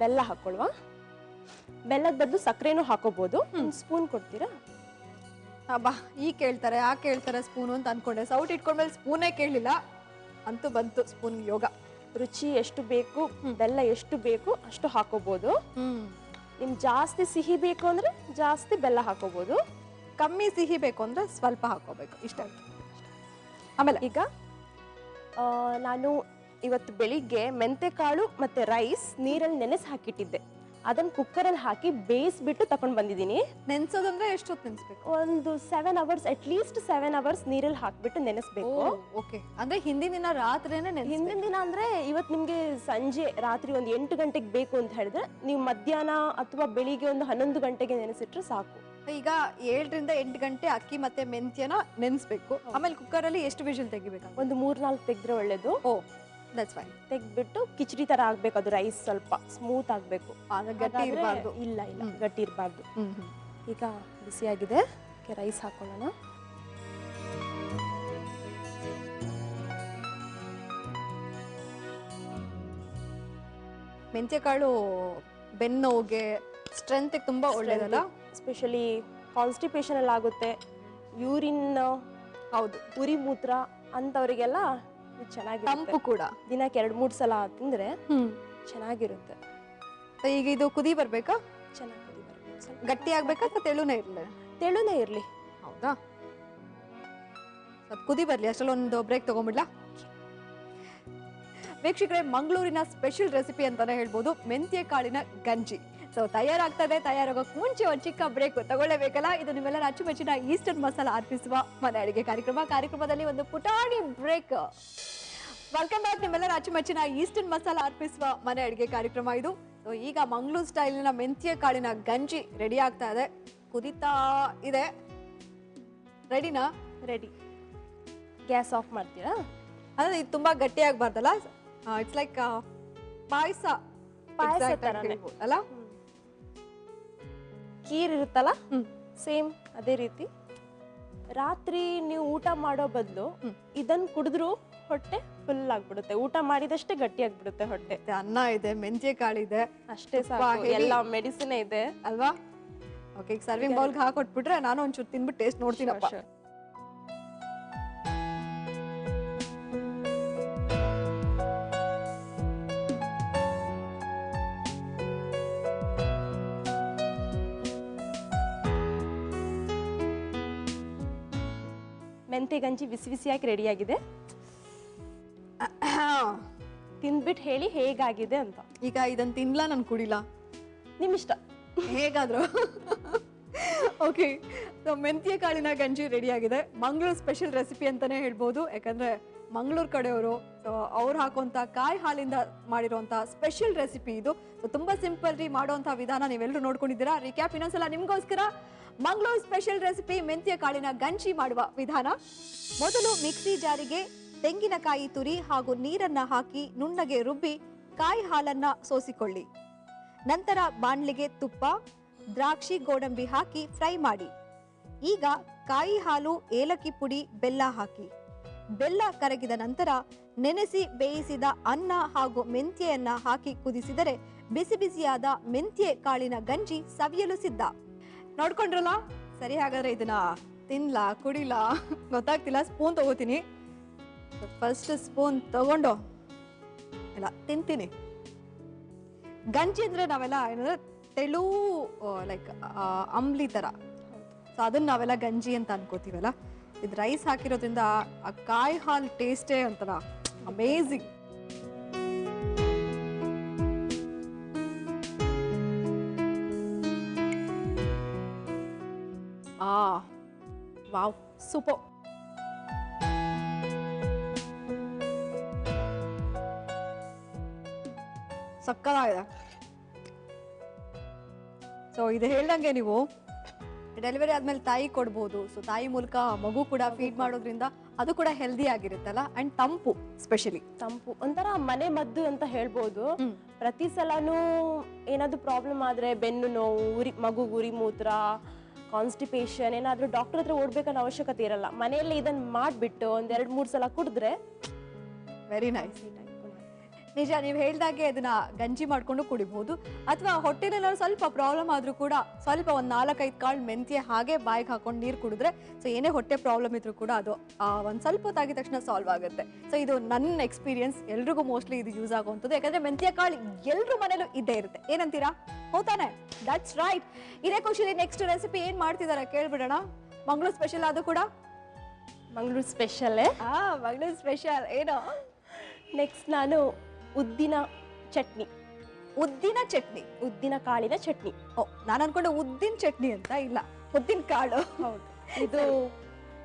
ಬೆಲ್ಲ ಹಾಕೊಳ್ಳುವ. ಬೆಲ್ಲದ ಬದಲು ಸಕ್ಕರೆನೂ ಹಾಕೋಬಹುದು. ಒಂದು ಸ್ಪೂನ್ ಕೊಡ್ತೀರಾ? ಬಾ, ಈ ಕೇಳ್ತಾರೆ ಆ ಕೇಳ್ತಾರೆ ಸ್ಪೂನು ಅಂತ ಅನ್ಕೊಂಡೆ. ಸೌಟ್ ಇಟ್ಕೊಂಡ್ಮೇಲೆ ಸ್ಪೂನೇ ಕೇಳಲಿಲ್ಲ, ಅಂತೂ ಬಂತು ಸ್ಪೂನ್ ಯೋಗ. ರುಚಿ ಎಷ್ಟು ಬೇಕು, ಬೆಲ್ಲ ಎಷ್ಟು ಬೇಕು ಅಷ್ಟು ಹಾಕೋಬಹುದು. ನಿಮ್ಗೆ ಜಾಸ್ತಿ ಸಿಹಿ ಬೇಕು ಅಂದ್ರೆ ಜಾಸ್ತಿ ಬೆಲ್ಲ ಹಾಕೋಬಹುದು, ಕಮ್ಮಿ ಸಿಹಿ ಬೇಕು ಅಂದ್ರೆ ಸ್ವಲ್ಪ ಹಾಕೋಬೇಕು. ಇಷ್ಟ. ಆಮೇಲೆ ಈಗ ನಾನು ಇವತ್ತು ಬೆಳಿಗ್ಗೆ ಮೆಂತೆಕಾಳು ಮತ್ತೆ ರೈಸ್ ನೀರಲ್ಲಿ ನೆನೆಸಿ ಹಾಕಿಟ್ಟಿದ್ದೆ. ಅದನ್ನ ಕುಕ್ಕರಲ್ಲಿ ಹಾಕಿ ಬೇಯಿಸ್ಬಿಟ್ಟು ತಗೊಂಡ್ ಬಂದಿದ್ದೀನಿ. ನೆನ್ಸೋದಂದ್ರೆ ಎಷ್ಟೊತ್ತು ನೆನ್ಸ್ಬೇಕು? ಒಂದು 7 ಅವರ್ಸ್, ಅಟ್ಲೀಸ್ಟ್ 7 ಅವರ್ಸ್ ನೀರಲ್ಲಿ ಹಾಕ್ಬಿಟ್ಟು ನೆನೆಸ್ಬೇಕು. ಓಕೆ, ಅಂದ್ರೆ ಹಿಂದಿನ ದಿನ ರಾತ್ರಿನೇ ಹಿಂದಿನ ದಿನ ಅಂದ್ರೆ ಇವತ್ತು ನಿಮ್ಗೆ ಸಂಜೆ ರಾತ್ರಿ ಒಂದು 8 ಗಂಟೆಗೆ ಬೇಕು ಅಂತ ಹೇಳಿದ್ರೆ ನೀವು ಮಧ್ಯಾಹ್ನ ಅಥವಾ ಬೆಳಿಗ್ಗೆ ಒಂದು 11 ಗಂಟೆಗೆ ನೆನೆಸಿಟ್ರೆ ಸಾಕು. ಈಗ 7 ರಿಂದ 8 ಗಂಟೆ ಅಕ್ಕಿ ಮತ್ತೆ ಮೆಂತ್ಯನ ನೆನೆಸ್ಬೇಕು. ಆಮೇಲೆ ಕುಕ್ಕರ್ ಅಲ್ಲಿ ಎಷ್ಟು ವಿಷಲ್ ತೆಗಿಬೇಕು? ಒಂದು 3-4 ತೆಗೆದ್ರೆ ಒಳ್ಳೇದು. That's fine. ತೆಗ್ದ್ಬಿಟ್ಟು ಕಿಚಡಿ ತರ ಆಗ್ಬೇಕು. ಅದು ರೈಸ್ ಸ್ವಲ್ಪ ಸ್ಮೂತ್ ಆಗ್ಬೇಕು, ಗಟ್ಟಿ ಇರಬಾರ್ದು. ಇಲ್ಲ ಗಟ್ಟಿ ಇರಬಾರ್ದು. ಈಗ ಬಿಸಿಯಾಗಿದೆ, ರೈಸ್ ಹಾಕೊಳ್ಳೋಣ. ಮೆಂತ್ಯಕಾಳು ಬೆನ್ನೋಗೆ ಸ್ಟ್ರೆಂತ್ ತುಂಬಾ ಒಳ್ಳೇದಲ್ಲ. ಎಸ್ಪೆಷಲಿ ಕಾನ್ಸ್ಟಿಪೇಷನ್ ಎಲ್ಲ ಆಗುತ್ತೆ, ಯೂರಿನ್, ಹೌದು, ಉರಿ ಮೂತ್ರ ಅಂತವರಿಗೆಲ್ಲ ಚೆನ್ನಾಗಿ. ತಂಪು ಕೂಡ. ದಿನಕ್ಕೆ 2-3 ಸಲ ತಿಂದ್ರೆ ಚೆನ್ನಾಗಿರುತ್ತೆ. ಈಗ ಇದು ಕುದಿ ಬರ್ಬೇಕಾ? ಚೆನ್ನಾಗಿ ಕುದಿ ಬರ್ಬೇಕು. ಗಟ್ಟಿ ಆಗ್ಬೇಕಾ ಅಥವಾ ತೆಳುನೇ ಇರಲಿ? ತೆಳುನೇ ಇರ್ಲಿ. ಹೌದಾ, ಸ್ವಲ್ಪ ಕುದಿ ಬರ್ಲಿ. ಅಷ್ಟರಲ್ಲಿ ಒಂದು ಬ್ರೇಕ್ ತಗೊಂಡ್ಬಿಡ್ಲಾ? ವೀಕ್ಷಕರೇ, ಮಂಗಳೂರಿನ ಸ್ಪೆಷಲ್ ರೆಸಿಪಿ ಅಂತಾನೆ ಹೇಳ್ಬೋದು, ಮೆಂತ್ಯ ಕಾಳಿನ ಗಂಜಿ. ಸೊ ತಯಾರಾಗ್ತದೆ. ತಯಾರಾಗೋಕ್ ಮುಂಚೆ ಒಂದು ಚಿಕ್ಕ ಬ್ರೇಕ್ ತಗೊಳ್ಳೇಬೇಕಲ್ಲ. ಇದು ನಿಮ್ಮೆಲ್ಲರ ಅಚ್ಚುಮೆಚ್ಚಿನ ಈಸ್ಟರ್ನ್ ಮಸಾಲ ಅರ್ಪಿಸುವ ಮನೆ ಅಡಿಗೆ ಕಾರ್ಯಕ್ರಮದಲ್ಲಿ ಒಂದು ಪುಟಾಣಿ ಬ್ರೇಕ್. Welcome back. ನಿಮ್ಮೆಲ್ಲರ ಅಚ್ಚುಮೆಚ್ಚಿನ ಈಸ್ಟರ್ನ್ ಮಸಾಲ ಅರ್ಪಿಸುವ ಮನೆ ಅಡಿಗೆ ಕಾರ್ಯಕ್ರಮ ಇದು. ಸೊ ಈಗ ಮಂಗಳೂರು ಸ್ಟೈಲಿನ ಮೆಂತ್ಯ ಕಾಳಿನ ಗಂಜಿ ರೆಡಿ ಆಗ್ತಾ ಇದೆ, ಕುದಿತಾ ಇದೆ. ರೆಡಿನಾ? ರೆಡಿ. ಗ್ಯಾಸ್ ಆಫ್ ಮಾಡ್ತೀರಾ? ಅಂದ್ರೆ ಇದು ತುಂಬಾ ಗಟ್ಟಿ ಆಗ್ಬಾರ್ದಲ್ಲ. ಇಟ್ಸ್ ಲೈಕ್ ಪಾಯಸ ಅಲ್ಲ, ಖೀರ್ ಇರುತ್ತಲ್ಲ, ಸೇಮ್ ಅದೇ ರೀತಿ. ರಾತ್ರಿ ನೀವು ಊಟ ಮಾಡೋ ಬದಲು ಇದನ್ನ ಕುಡಿದ್ರು ಹೊಟ್ಟೆ ಫುಲ್ ಆಗ್ಬಿಡುತ್ತೆ. ಊಟ ಮಾಡಿದಷ್ಟೇ ಗಟ್ಟಿ ಆಗ್ಬಿಡುತ್ತೆ ಹೊಟ್ಟೆ. ಅನ್ನ ಇದೆ, ಮೆಂತ್ಯ ಕಾಳಿದೆ, ಅಷ್ಟೇ ಸಾಕು. ಎಲ್ಲ ಮೆಡಿಸಿನ್ ಇದೆ ಅಲ್ವಾ? ಓಕೆ, ಈಗ ಸರ್ವಿಂಗ್ ಬೌಲ್ಗೆ ಹಾಕೊಟ್ಬಿಟ್ರೆ ನಾನು ಒಂಚೂರು ತಿನ್ಬಿಟ್ಟು ಟೇಸ್ಟ್ ನೋಡ್ತೀನಪ್ಪ. ಮೆಂತೆ ಗಂಜಿ ಬಿಸಿ ಬಿಸಿಯಾಗಿ ರೆಡಿ ಆಗಿದೆ. ತಿಂದ್ಬಿಟ್ಟು ಹೇಳಿ ಹೇಗಾಗಿದೆ ಅಂತ. ಈಗ ಇದನ್ನ ತಿನ್ಲಾ, ನಾನು ಕುಡಿಲಾ? ನಿಮ್ಮಿಷ್ಟ, ಹೇಗಾದ್ರು. ಓಕೆ, ಸೊ ಮೆಂತ್ಯ ಕಾಳಿನ ಗಂಜಿ ರೆಡಿ ಆಗಿದೆ. ಮಂಗಳೂರು ಸ್ಪೆಷಲ್ ರೆಸಿಪಿ ಅಂತಾನೆ ಹೇಳ್ಬೋದು, ಯಾಕಂದ್ರೆ ಮಂಗಳೂರು ಕಡೆಯವರು. ಸೊ ಅವ್ರು ಹಾಕುವಂತ ಕಾಯಿ ಹಾಲಿಂದ ಮಾಡಿರುವಂತ ಸ್ಪೆಷಲ್ ರೆಸಿಪಿ ಇದು. ಸೊ ತುಂಬಾ ಸಿಂಪಲ್ ರೀ ಮಾಡುವಂತ ವಿಧಾನ ನೀವೆಲ್ಲರೂ ನೋಡ್ಕೊಂಡಿದ್ದೀರಾ. ರಿಕ್ಯಾಪ್ ಇನ್ನೊಂದ್ಸಲ ನಿಮ್ಗೋಸ್ಕರ. ಮಂಗಳೂರು ಸ್ಪೆಷಲ್ ರೆಸಿಪಿ ಮೆಂತ್ಯ ಕಾಳಿನ ಗಂಜಿ ಮಾಡುವ ವಿಧಾನ. ಮೊದಲು ಮಿಕ್ಸಿ ಜಾರಿಗೆ ತೆಂಗಿನಕಾಯಿ ತುರಿ ಹಾಗೂ ನೀರನ್ನ ಹಾಕಿ ನುಣ್ಣಗೆ ರುಬ್ಬಿ ಕಾಯಿ ಹಾಲನ್ನ ಸೋಸಿಕೊಳ್ಳಿ. ನಂತರ ಬಾಣ್ಲಿಗೆ ತುಪ್ಪ, ದ್ರಾಕ್ಷಿ, ಗೋಡಂಬಿ ಹಾಕಿ ಫ್ರೈ ಮಾಡಿ. ಈಗ ಕಾಯಿ ಹಾಲು, ಏಲಕ್ಕಿ ಪುಡಿ, ಬೆಲ್ಲ ಹಾಕಿ. ಬೆಲ್ಲ ಕರಗಿದ ನಂತರ ನೆನೆಸಿ ಬೇಯಿಸಿದ ಅನ್ನ ಹಾಗೂ ಮೆಂತ್ಯೆಯನ್ನ ಹಾಕಿ ಕುದಿಸಿದರೆ ಬಿಸಿ ಬಿಸಿಯಾದ ಮೆಂತ್ಯ ಕಾಳಿನ ಗಂಜಿ ಸವಿಯಲು ಸಿದ್ಧ. ನೋಡ್ಕೊಂಡ್ರಲ್ಲ? ಸರಿ, ಹಾಗಾದ್ರೆ ಇದನ್ನ ತಿನ್ಲಾ ಕುಡಿಲಾ ಗೊತ್ತಾಗ್ತಿಲ್ಲ. ಸ್ಪೂನ್ ತಗೋತೀನಿ. ಫಸ್ಟ್ ಸ್ಪೂನ್ ತಗೊಂಡು ಎಲ್ಲ ತಿಂತೀನಿ. ಗಂಜಿ ಅಂದ್ರೆ ನಾವೆಲ್ಲ ಏನಂದ್ರೆ ತೆಳು, ಲೈಕ್ ಅಂಬ್ಲಿ ತರ. ಸೊ ಅದನ್ನ ನಾವೆಲ್ಲ ಗಂಜಿ ಅಂತ ಅನ್ಕೋತೀವಲ್ಲ. ಇದು ರೈಸ್ ಹಾಕಿರೋದ್ರಿಂದ ಆ ಕಾಯಿ ಹಾಲು ಟೇಸ್ಟೇ ಒಂಥರ ಅಮೇಝಿಂಗ್. Wow, super. ಸಕ್ಕತ್ತಾಗಿದೆ. ಸೊ ಇದು ಹೇಳ್ದಂಗೆ ನೀವು ಡೆಲಿವರಿ ಆದ್ಮೇಲೆ ತಾಯಿ ಕೊಡ್ಬೋದು. ಸೊ ತಾಯಿ ಮೂಲಕ ಮಗು ಕೂಡ ಫೀಡ್ ಮಾಡೋದ್ರಿಂದ ಅದು ಕೂಡ ಹೆಲ್ದಿ ಆಗಿರುತ್ತಲ್ಲ ಅಂಡ್ ತಂಪು ಸ್ಪೆಷಲಿ. ತಂಪು ಒಂಥರ ಮನೆ ಮದ್ದು ಅಂತ ಹೇಳ್ಬೋದು. ಪ್ರತಿ ಸಲನೂ ಏನಾದ್ರು ಪ್ರಾಬ್ಲಮ್ ಆದ್ರೆ ಬೆನ್ನು ನೋವು, ಮಗು ಉರಿ ಮೂತ್ರ, ಕಾನ್ಸ್ಟಿಪೇಷನ್ ಏನಾದ್ರೂ ಡಾಕ್ಟರ್ ಹತ್ರ ಓಡ್ಬೇಕನ್ನೋ ಅವಶ್ಯಕತೆ ಇರಲ್ಲ. ಮನೆಯಲ್ಲಿ ಇದನ್ನ ಮಾಡ್ಬಿಟ್ಟು ಒಂದ್ 2-3 ಸಲ ಕುಡಿದ್ರೆ ವೆರಿ ನೈಸ್. ನಿಜ, ನೀವು ಹೇಳ್ದಾಗೆ ಅದನ್ನ ಗಂಜಿ ಮಾಡ್ಕೊಂಡು ಕುಡಿಬಹುದು, ಅಥವಾ ಹೊಟ್ಟೆನಲ್ಲಿ ಸ್ವಲ್ಪ ಪ್ರಾಬ್ಲಮ್ ಆದ್ರೂ ಕೂಡ ಸ್ವಲ್ಪ ಒಂದ್ 4-5 ಕಾಳು ಮೆಂತ್ಯ ಹಾಗೆ ಬಾಯಿಗೆ ಹಾಕೊಂಡು ನೀರು ಕುಡಿದ್ರೆ ಸೊ ಏನೇ ಹೊಟ್ಟೆ ಪ್ರಾಬ್ಲಮ್ ಇದ್ರೂ ಕೂಡ ಅದು ಒಂದ್ ಸ್ವಲ್ಪ ಹೊತ್ತಾಗಿದ ತಕ್ಷಣ ಸಾಲ್ವ್ ಆಗುತ್ತೆ. ಸೊ ಇದು ನನ್ನ ಎಕ್ಸ್ಪೀರಿಯನ್ಸ್, ಎಲ್ರಿಗೂ ಮೋಸ್ಟ್ಲಿ ಇದು ಯೂಸ್ ಆಗುವಂಥದ್ದು. ಯಾಕಂದ್ರೆ ಮೆಂತ್ಯ ಕಾಳು ಎಲ್ರ ಮನೇಲೂ ಇದ್ದೇ ಇರುತ್ತೆ. ಏನಂತೀರಾ? ಹೌದಾನೆ? That's right. ಇದೇ ಖುಷಿಲಿ ನೆಕ್ಸ್ಟ್ ರೆಸಿಪಿ ಏನ್ ಮಾಡ್ತಿದಾರ ಕೇಳ್ಬಿಡೋಣ. ಮಂಗಳೂರು ಸ್ಪೆಷಲ್ ಅದು ಕೂಡ. ಮಂಗಳೂರು ಸ್ಪೆಷಲ್. ಮಂಗಳೂರು ಸ್ಪೆಷಲ್ ಏನೋ? ನೆಕ್ಸ್ಟ್ ನಾನು ಉದ್ದಿನ ಚಟ್ನಿ. ಉದ್ದಿನ ಚಟ್ನಿ? ಉದ್ದಿನ ಕಾಳಿನ ಚಟ್ನಿ. ಓ, ನಾನು ಅನ್ಕೊಂಡೆ ಉದ್ದಿನ ಚಟ್ನಿ ಅಂತ. ಇಲ್ಲ, ಉದ್ದಿನ ಕಾಳು. ಹೌದು. ಇದು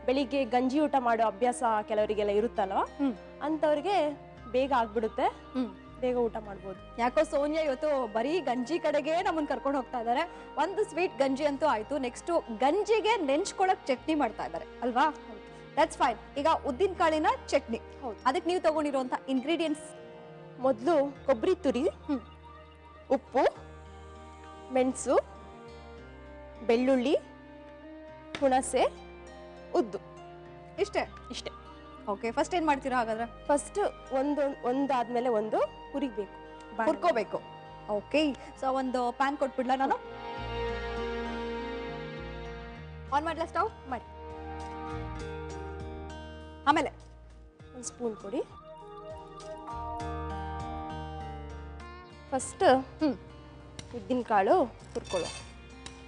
ಬೆಳಿಗ್ಗೆ ಗಂಜಿ ಊಟ ಮಾಡೋ ಅಭ್ಯಾಸ ಕೆಲವರಿಗೆಲ್ಲ ಇರುತ್ತಲ್ವಾ, ಅಂತವ್ರಿಗೆ ಬೇಗ ಆಗ್ಬಿಡುತ್ತೆ, ಬೇಗ ಊಟ ಮಾಡ್ಬೋದು. ಯಾಕೋ ಸೋನಿಯಾ ಇವತ್ತು ಬರೀ ಗಂಜಿ ಕಡೆಗೆ ನಮ್ಮನ್ನ ಕರ್ಕೊಂಡು ಹೋಗ್ತಾ ಇದಾರೆ. ಒಂದು ಸ್ವೀಟ್ ಗಂಜಿ ಅಂತೂ ಆಯ್ತು, ನೆಕ್ಸ್ಟ್ ಗಂಜಿಗೆ ನೆಂಚ್ಕೊಳಕ್ ಚಟ್ನಿ ಮಾಡ್ತಾ ಇದಾರೆ ಅಲ್ವಾ? That's fine. ಈಗ ಉದ್ದಿನ ಕಾಳಿನ ಚಟ್ನಿ, ಅದಕ್ಕೆ ನೀವು ತಗೊಂಡಿರುವಂತ ಇಂಗ್ರೀಡಿಯೆಂಟ್ಸ್. ಮೊದಲು ಕೊಬ್ಬರಿ ತುರಿ, ಉಪ್ಪು, ಮೆಣಸು, ಬೆಳ್ಳುಳ್ಳಿ, ಹುಣಸೆ, ಉದ್ದು, ಇಷ್ಟೇ. ಓಕೆ, ಫಸ್ಟ್ ಏನ್ ಮಾಡ್ತೀರಾ ಹಾಗಾದ್ರೆ? ಫಸ್ಟ್ ಒಂದಾದ್ಮೇಲೆ ಒಂದು ಹುರಿಬೇಕು, ಹುರ್ಕೋಬೇಕು. ಓಕೆ, ಸೊ ಒಂದು ಪ್ಯಾನ್ ಕೊಟ್ಬಿಡ್ಲಾ ನಾನು? ಆನ್ ಮಾಡ್ಲಾ ಸ್ಟವ್? ಮಾಡಿ. ಆಮೇಲೆ ಒಂದು ಸ್ಪೂನ್ ಕೊಡಿ. ಫಸ್ಟ್ ಉದ್ದಿನ ಕಾಳು ಹುರ್ಕೊಳ್ಳೋ.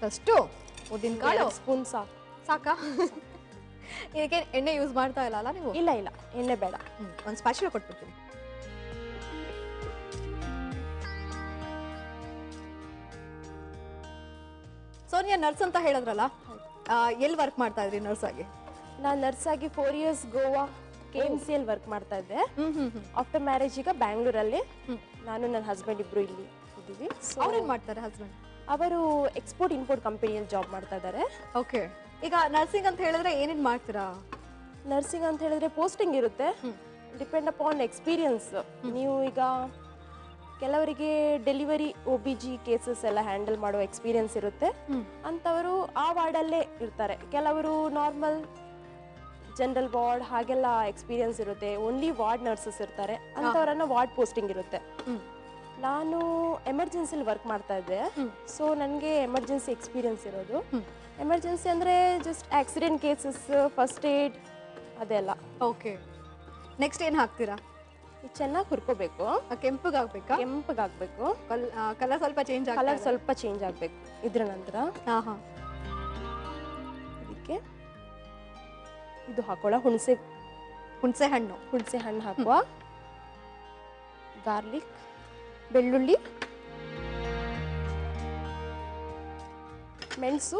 ಫಸ್ಟು ಉದ್ದಿನ ಕಾಳು ಸ್ಪೂನ್ ಸಾಕಾ? ಇದಕ್ಕೆ ಎಣ್ಣೆ ಯೂಸ್ ಮಾಡ್ತಾ ಇಲ್ಲ ಅಲ್ಲ ನೀವು? ಇಲ್ಲ, ಎಣ್ಣೆ ಬೇಡ. ಒಂದು ಸ್ಪ್ಯಾಚುಲಾ ಕೊಟ್ಬಿಡ್ತೀನಿ. ಸೋನಿಯಾ ನರ್ಸ್ ಅಂತ ಹೇಳಿದ್ರಲ್ಲ, ಎಲ್ಲಿ ವರ್ಕ್ ಮಾಡ್ತಾ ಇದ್ರಿ ನರ್ಸ್ ಆಗಿ? ನಾನು ನರ್ಸ್ ಆಗಿ 4 years ಗೋವಾ KMC ಅಲ್ಲಿ ವರ್ಕ್ ಮಾಡ್ತಾ ಇದ್ದೆ. ಆಫ್ಟರ್ ಮ್ಯಾರೇಜ್ ಈಗ ಬ್ಯಾಂಗ್ಳೂರಲ್ಲಿ ನಾನು ನನ್ನ ಹಸ್ಬೆಂಡ್ ಇಬ್ರು ಇಲ್ಲಿ ಇದ್ದೀವಿ. ಅವ್ರೇನ್ ಮಾಡ್ತಾರೆ ಹಸ್ಬೆಂಡ್? ಅವರು ಎಕ್ಸ್ಪೋರ್ಟ್ ಇಂಪೋರ್ಟ್ ಕಂಪನಿಯಲ್ಲಿ ಜಾಬ್ ಮಾಡ್ತಾ ಇದ್ದಾರೆ. ಓಕೆ. ಈಗ ನರ್ಸಿಂಗ್ ಅಂತ ಹೇಳಿದ್ರೆ ಏನೇನ್ ಮಾಡ್ತೀರಾ? ನರ್ಸಿಂಗ್ ಅಂತ ಹೇಳಿದ್ರೆ ಪೋಸ್ಟಿಂಗ್ ಇರುತ್ತೆ, ಡಿಪೆಂಡ್ ಅಪಾನ್ ಎಕ್ಸ್ಪೀರಿಯನ್ಸ್. ನೀವು ಈಗ ಕೆಲವರಿಗೆ ಡೆಲಿವರಿ OBG ಕೇಸಸ್ ಎಲ್ಲ ಹ್ಯಾಂಡಲ್ ಮಾಡೋ ಎಕ್ಸ್ಪೀರಿಯನ್ಸ್ ಇರುತ್ತೆ, ಅಂಥವರು ಆ ವಾರ್ಡಲ್ಲೇ ಇರ್ತಾರೆ. ಕೆಲವರು ನಾರ್ಮಲ್ ಜನರಲ್ ವಾರ್ಡ್ ಹಾಗೆಲ್ಲ ಎಕ್ಸ್ಪೀರಿಯನ್ಸ್ ಇರುತ್ತೆ, ಓನ್ಲಿ ವಾರ್ಡ್ ನರ್ಸಸ್ ಇರ್ತಾರೆ, ಅಂಥವರನ್ನ ವಾರ್ಡ್ ಪೋಸ್ಟಿಂಗ್ ಇರುತ್ತೆ. ನಾನು ಎಮರ್ಜೆನ್ಸಿಲಿ ವರ್ಕ್ ಮಾಡ್ತಾ ಇದ್ದೆ, ಸೊ ನನಗೆ ಎಮರ್ಜೆನ್ಸಿ ಎಕ್ಸ್ಪೀರಿಯನ್ಸ್ ಇರೋದು. ಎಮರ್ಜೆನ್ಸಿ ಅಂದರೆ just accident cases, first aid ಅದೆಲ್ಲ. ಓಕೆ. ನೆಕ್ಸ್ಟ್ ಏನು ಹಾಕ್ತೀರಾ? ಚೆನ್ನಾಗಿ ಹುರ್ಕೋಬೇಕು. ಕೆಂಪಗಾಗಬೇಕಾ? ಕೆಂಪಗಾಗಬೇಕು. ಕಲರ್ ಸ್ವಲ್ಪ ಚೇಂಜ್ ಆಗ ಕಲರ್ ಸ್ವಲ್ಪ ಚೇಂಜ್ ಆಗಬೇಕು. ಇದ್ರ ನಂತರ ಇದಕ್ಕೆ ಇದು ಹಾಕೊಳ್ಳೋ ಹುಣಸೆ ಹಣ್ಣು ಹಾಕುವ, ಗಾರ್ಲಿಕ್, ಬೆಳ್ಳುಳ್ಳಿ, ಮೆಣಸು.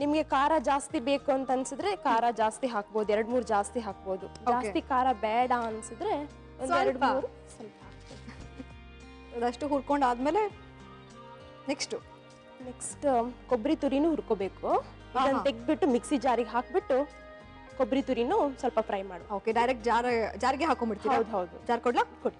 ನಿಮಗೆ ಖಾರ ಜಾಸ್ತಿ ಬೇಕು ಅಂತ ಅನ್ಸಿದ್ರೆ ಖಾರ ಜಾಸ್ತಿ ಹಾಕ್ಬೋದು, 2-3 ಜಾಸ್ತಿ ಹಾಕ್ಬೋದು. ಜಾಸ್ತಿ ಖಾರ ಬೇಡ ಅನ್ಸಿದ್ರೆ ಒಂದು 2-3 ಸ್ವಲ್ಪ ಹಾಕ್ಬೋದು. ಅದಷ್ಟು ಹುರ್ಕೊಂಡಾದ್ಮೇಲೆ ನೆಕ್ಸ್ಟ್ ಕೊಬ್ಬರಿ ತುರಿನೂ ಹುರ್ಕೋಬೇಕು. ಇದನ್ನ ತೆಗ್ದ್ಬಿಟ್ಟು ಮಿಕ್ಸಿ ಜಾರಿಗೆ ಹಾಕ್ಬಿಟ್ಟು ಕೊಬ್ಬರಿ ತುರಿನೂ ಸ್ವಲ್ಪ ಫ್ರೈ ಮಾಡು. ಓಕೆ, ಡೈರೆಕ್ಟ್ ಜಾರಿಗೆ ಹಾಕೊಂಡ್ಬಿಡ್ತೀರಾ? ಹೌದು. ಜಾರ್ ಕೊಡ್ಲಾ? ಕೊಡಿ.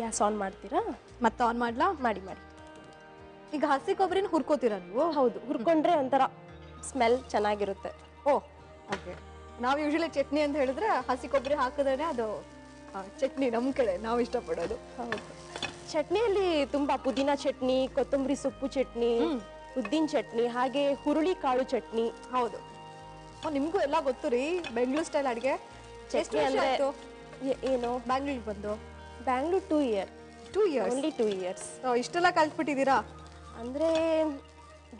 ಗ್ಯಾಸ್ ಆನ್ ಮಾಡ್ತೀರಾ? ಮತ್ತೆ ಆನ್ ಮಾಡ್ಲಾ? ಮಾಡಿ. ಈಗ ಹಸಿ ಕೊಬ್ಬರಿನ ಹುರ್ಕೋತೀರಾ ನೀವು? ಹೌದು, ಹುರ್ಕೊಂಡ್ರೆ ಒಂಥರ ಸ್ಮೆಲ್ ಚೆನ್ನಾಗಿರುತ್ತೆ. ಓಕೆ. ನಾವು ಯೂಶಲಿ ಚಟ್ನಿ ಅಂತ ಹೇಳಿದ್ರೆ ಹಸಿ ಕೊಬ್ಬರಿ ಹಾಕಿದ್ರೆ ಅದು ಚಟ್ನಿ ನಮ್ಮ ಕಡೆ ನಾವು ಇಷ್ಟಪಡೋದು. ಹೌದು. ಚಟ್ನಿಯಲ್ಲಿ ತುಂಬಾ ಪುದೀನ ಚಟ್ನಿ, ಕೊತ್ತಂಬರಿ ಸೊಪ್ಪು ಚಟ್ನಿ, ಉದ್ದಿನ ಚಟ್ನಿ, ಹಾಗೆ ಹುರುಳಿ ಕಾಳು ಚಟ್ನಿ. ಹೌದು. ನಿಮ್ಗೂ ಎಲ್ಲ ಗೊತ್ತು ರೀ ಬೆಂಗಳೂರು ಸ್ಟೈಲ್ ಅಡಿಗೆ. ಚಟ್ನಿ ಅಂದ್ರೆ ಏನು? ಬ್ಯಾಂಗ್ಳೂರ್ ಬಂದು ಬ್ಯಾಂಗ್ಳೂರ್ 2 years. Only 2 years. ಇಷ್ಟೆಲ್ಲ ಕಲ್ತ್ಬಿಟ್ಟಿದ್ದೀರಾ? ಅಂದ್ರೆ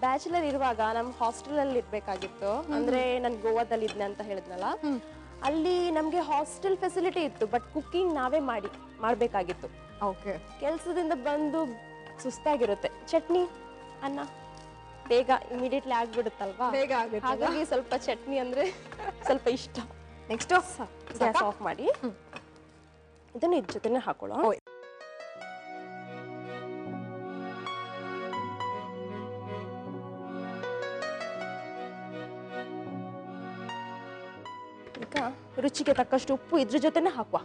ಬ್ಯಾಚುಲರ್ ಇರುವಾಗ ನಮ್ಮ ಹಾಸ್ಟೆಲ್ ಇರ್ಬೇಕಾಗಿತ್ತು. ಅಂದ್ರೆ ನಾನು ಗೋವಾದಲ್ಲಿ ಇದ್ನೆ ಅಂತ ಹೇಳಿದ್ನಲ್ಲ, ಅಲ್ಲಿ ನಮ್ಗೆ ಹಾಸ್ಟೆಲ್ ಫೆಸಿಲಿಟಿ ಇತ್ತು, ಬಟ್ ಕುಕ್ಕಿಂಗ್ ನಾವೇ ಮಾಡ್ಬೇಕಾಗಿತ್ತು. ಓಕೆ. ಕೆಲ್ಸದಿಂದ ಬಂದು ಸುಸ್ತಾಗಿರುತ್ತೆ, ಚಟ್ನಿ ಅನ್ನ ಬೇಗ ಇಮಿಡಿಯೇಟ್ಲಿ ಆಗ್ಬಿಡುತ್ತಲ್ವಾ, ಬೇಗ ಆಗುತ್ತೆ. ಹಾಗಾಗಿ ಸ್ವಲ್ಪ ಚಟ್ನಿ ಅಂದ್ರೆ ಸ್ವಲ್ಪ ಇಷ್ಟ. ನೆಕ್ಸ್ಟ್ ಗ್ಯಾಸ್ ಆಫ್ ಮಾಡಿ ಇದನ್ನು ಇದ್ರ ಜೊತೆನೆ ಹಾಕೊಳ್ಳೋ. ಈಗ ರುಚಿಗೆ ತಕ್ಕಷ್ಟು ಉಪ್ಪು ಇದ್ರ ಜೊತೆನೆ ಹಾಕುವ.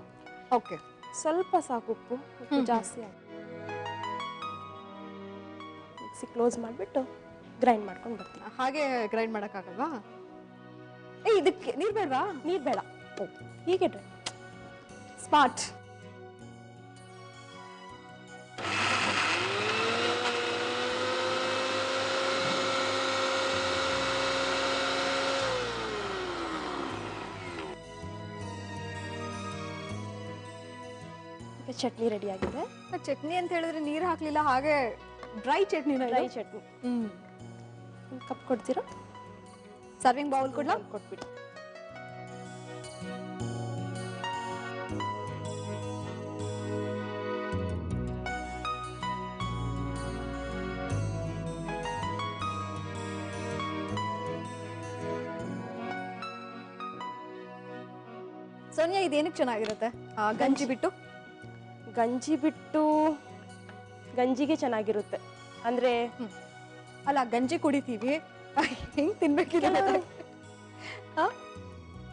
ಓಕೆ, ಸ್ವಲ್ಪ ಸಾಕು ಉಪ್ಪು, ಉಪ್ಪು ಜಾಸ್ತಿ ಆಗಿ ಮಿಕ್ಸಿ ಕ್ಲೋಸ್ ಮಾಡಿಬಿಟ್ಟು ಗ್ರೈಂಡ್ ಮಾಡ್ಕೊಂಡು ಬರ್ತೀನಿ. ಹಾಗೆ ಗ್ರೈಂಡ್ ಮಾಡೋಕ್ಕಾಗಲ್ವಾ? ಇದಕ್ಕೆ ನೀರು ಬೇಡವಾ? ನೀರು ಬೇಡ, ಹೀಗೆ ಡ್ರೈ. ಸ್ಮಾರ್ಟ್. ಈಗ ಚಟ್ನಿ ರೆಡಿ ಆಗಿದೆ. ಚಟ್ನಿ ಅಂತ ಹೇಳಿದ್ರೆ ನೀರು ಹಾಕ್ಲಿಲ್ಲ, ಹಾಗೆ dry chutney. Dry chutney. Cup ಕೊಡ್ತೀರಾ? ಸರ್ವಿಂಗ್ ಬೌಲ್ ಕೊಡ್ಲಾ? ಕೊಟ್ಬಿಡಿ. ಸೋನಿಯಾ, ಇದೇನಕ್ಕೆ ಚೆನ್ನಾಗಿರುತ್ತೆ? ಗಂಜಿ ಬಿಟ್ಟು? ಗಂಜಿ ಬಿಟ್ಟು ಗಂಜಿಗೆ ಚೆನ್ನಾಗಿರುತ್ತೆ. ಅಂದ್ರೆ ಅಲ್ಲ, ಗಂಜಿ ಕುಡಿತೀವಿ, ಹೆಂಗ್ ತಿನ್ಬೇಕಿದೆ?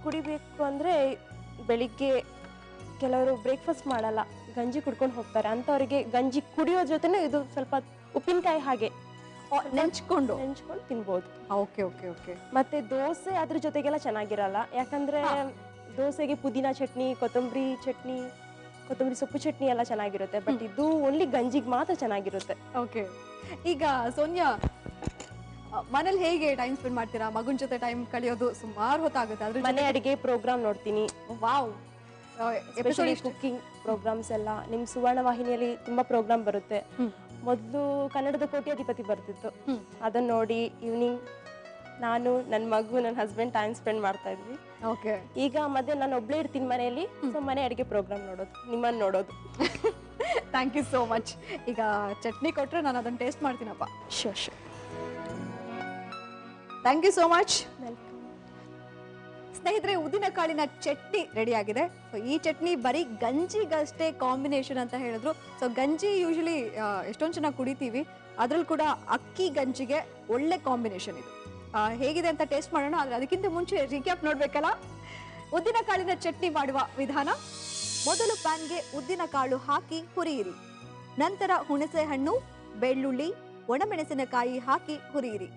ಕುಡಿಬೇಕು ಅಂದ್ರೆ ಬೆಳಿಗ್ಗೆ ಕೆಲವರು ಬ್ರೇಕ್ಫಾಸ್ಟ್ ಮಾಡಲ್ಲ, ಗಂಜಿ ಕುಡ್ಕೊಂಡು ಹೋಗ್ತಾರೆ. ಅಂತವರಿಗೆ ಗಂಜಿ ಕುಡಿಯೋ ಜೊತೆನೆ ಇದು ಸ್ವಲ್ಪ ಉಪ್ಪಿನಕಾಯಿ ಹಾಗೆ ನೆಂಚ್ಕೊಂಡು ತಿನ್ಬೋದು. Okay okay okay. ಮತ್ತೆ ದೋಸೆ ಅದ್ರ ಜೊತೆಗೆಲ್ಲ ಚೆನ್ನಾಗಿರಲ್ಲ, ಯಾಕಂದ್ರೆ ದೋಸೆಗೆ ಪುದೀನ ಚಟ್ನಿ, ಕೊತ್ತಂಬರಿ ಚಟ್ನಿ, ಕೊತ್ತಂಬರಿ ಸೊಪ್ಪು ಚಟ್ನಿ ಎಲ್ಲ ಚೆನ್ನಾಗಿರುತ್ತೆ. ಬಟ್ ಇದು ಓನ್ಲಿ ಗಂಜಿಗೆ ಮಾತ್ರ ಚೆನ್ನಾಗಿರುತ್ತೆ. ಓಕೆ. ಈಗ ಸೋನಿಯಾ, ಮನೇಲಿ ಹೇಗೆ ಟೈಮ್ ಸ್ಪೆಂಡ್ ಮಾಡ್ತೀರಾ? ಮಗುನ್ ಜೊತೆ ಟೈಮ್ ಕಳೆಯೋದು ಸುಮಾರು ಹೊತ್ತಾಗುತ್ತೆ. ಅದ್ರ ಮನೆ ಅಡಿಗೆ ಪ್ರೋಗ್ರಾಮ್ ನೋಡ್ತೀನಿ. ವಾವ್, ಎಸ್ಪೆಷಲಿ ಕುಕಿಂಗ್ ಪ್ರೋಗ್ರಾಮ್ಸ್ ಎಲ್ಲ. ನಿಮ್ ಸುವರ್ಣ ವಾಹಿನಿಯಲ್ಲಿ ತುಂಬಾ ಪ್ರೋಗ್ರಾಮ್ ಬರುತ್ತೆ. ಮೊದಲು ಕನ್ನಡದ ಕೋಟ್ಯಾಧಿಪತಿ ಬರ್ತಿತ್ತು, ಅದನ್ನ ನೋಡಿ ಈವ್ನಿಂಗ್ ನಾನು, ನನ್ನ ಮಗು, ನನ್ನ ಹಸ್ಬೆಂಡ್ ಟೈಮ್ ಸ್ಪೆಂಡ್ ಮಾಡ್ತಾ ಇದ್ವಿ. ಓಕೆ. ಈಗ ಮತ್ತೆ ನಾನು ಒಬ್ಳೇ ಇರ್ತೀನಿ ಮನೆಯಲ್ಲಿ, ಸೊ ಮನೆ ಅಡಿಗೆ ಪ್ರೋಗ್ರಾಮ್ ನೋಡೋದು, ನಿಮ್ಮನ್ನ ನೋಡೋದು. Thank you so much. ಈಗ ಚಟ್ನಿ ಕೊಟ್ರೆ ನಾನು ಅದನ್ನ ಟೇಸ್ಟ್ ಮಾಡ್ತೀನಪ್ಪ. Sure sure. Thank you so much. Welcome. ಸ್ನೇಹಿತರೆ, ಉದ್ದಿನ ಕಾಳಿನ ಚಟ್ನಿ ರೆಡಿ ಆಗಿದೆ. ಸೊ ಈ ಚಟ್ನಿ ಬರೀ ಗಂಜಿಗಷ್ಟೇ ಕಾಂಬಿನೇಷನ್ ಅಂತ ಹೇಳಿದ್ರು. ಸೊ ಗಂಜಿ ಯೂಶಲಿ ಎಷ್ಟೊಂದು ಚೆನ್ನಾಗಿ ಕುಡಿತೀವಿ, ಅದ್ರಲ್ಲಿ ಕೂಡ ಅಕ್ಕಿ ಗಂಜಿಗೆ ಒಳ್ಳೆ ಕಾಂಬಿನೇಷನ್ ಇದು. ಹೇಗಿದೆ ಅಂತ ಟೇಸ್ಟ್ ಮಾಡೋಣ. ಆದ್ರೆ ಅದಕ್ಕಿಂತ ಮುಂಚೆ ರೀಕ್ಯಾಪ್ ನೋಡ್ಬೇಕಲ್ಲ. ಉದ್ದಿನ ಕಾಳಿನ ಚಟ್ನಿ ಮಾಡುವ ವಿಧಾನ: ಮೊದಲು ಪ್ಯಾನ್ಗೆ ಉದ್ದಿನ ಕಾಳು ಹಾಕಿ ಹುರಿಯಿರಿ. ನಂತರ ಹುಣಸೆ ಹಣ್ಣು, ಬೆಳ್ಳುಳ್ಳಿ, ಒಣಮೆಣಸಿನಕಾಯಿ ಹಾಕಿ ಹುರಿಯಿರಿ.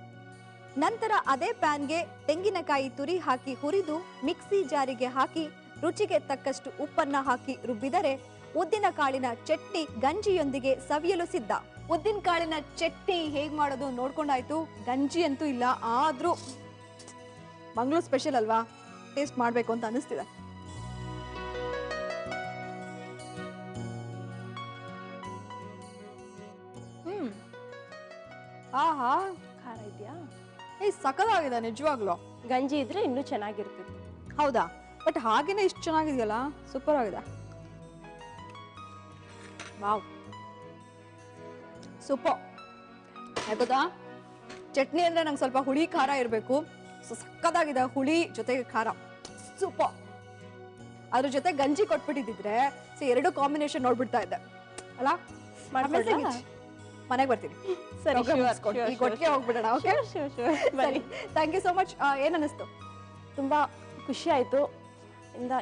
ನಂತರ ಅದೇ ಪ್ಯಾನ್ಗೆ ತೆಂಗಿನಕಾಯಿ ತುರಿ ಹಾಕಿ ಹುರಿದು ಮಿಕ್ಸಿ ಜಾರಿಗೆ ಹಾಕಿ ರುಚಿಗೆ ತಕ್ಕಷ್ಟು ಉಪ್ಪನ್ನ ಹಾಕಿ ರುಬ್ಬಿದರೆ ಉದ್ದಿನ ಕಾಳಿನ ಚಟ್ನಿ ಗಂಜಿಯೊಂದಿಗೆ ಸವಿಯಲು ಸಿದ್ಧ. ಉದ್ದಿನ ಕಾಳಿನ ಚಟ್ನಿ ಹೇಗ್ ಮಾಡೋದು ನೋಡ್ಕೊಂಡಾಯ್ತು. ಗಂಜಿ ಅಂತೂ ಇಲ್ಲ, ಆದ್ರೂ ಮಂಗಳೂರು ಸ್ಪೆಷಲ್ ಅಲ್ವಾ, ಟೇಸ್ಟ್ ಮಾಡ್ಬೇಕು ಅಂತ ಅನಿಸ್ತಿದೆ. ಆಹಾ, ಖಾರ ಇದೆಯಾ? ಸಖತ್ತಾಗಿದೆ ನಿಜವಾಗ್ಲೂ. ಗಂಜಿ ಇದ್ರೆ ಇನ್ನೂ ಚೆನ್ನಾಗಿರ್ತಿತ್ತು. ಹೌದಾ? ಬಟ್ ಹಾಗೇನೆ ಇಷ್ಟು ಚೆನ್ನಾಗಿದೆಯಲ್ಲ, ಸೂಪರ್ ಆಗಿದೆ. Wow, super. ಗೊತ್ತಾ, ಚಟ್ನಿ ಅಂದ್ರೆ ನಂಗೆ ಸ್ವಲ್ಪ ಹುಳಿ ಖಾರ ಇರಬೇಕು. ಸೊ ಸಕ್ಕತ್ತಾಗಿದೆ, ಹುಳಿ ಜೊತೆಗೆ ಖಾರ, ಸೂಪರ್. ಅದ್ರ ಜೊತೆ ಗಂಜಿ ಕೊಟ್ಬಿಟ್ಟಿದ್ರೆ ಸೊ ಎರಡು ಕಾಂಬಿನೇಷನ್ ನೋಡ್ಬಿಡ್ತಾ ಇದ್ದೆ ಅಲ್ಲ. ಮನೆಗೆ ಬರ್ತೀನಿ, ಈಗ ಒಟ್ಟಿಗೆ ಹೋಗ್ಬಿಡೋಣ. ಓಕೆ, ಸರಿ. Thank you so much. ಏನ್ ಅನ್ನಿಸ್ತು? ತುಂಬಾ ಖುಷಿ ಆಯ್ತು.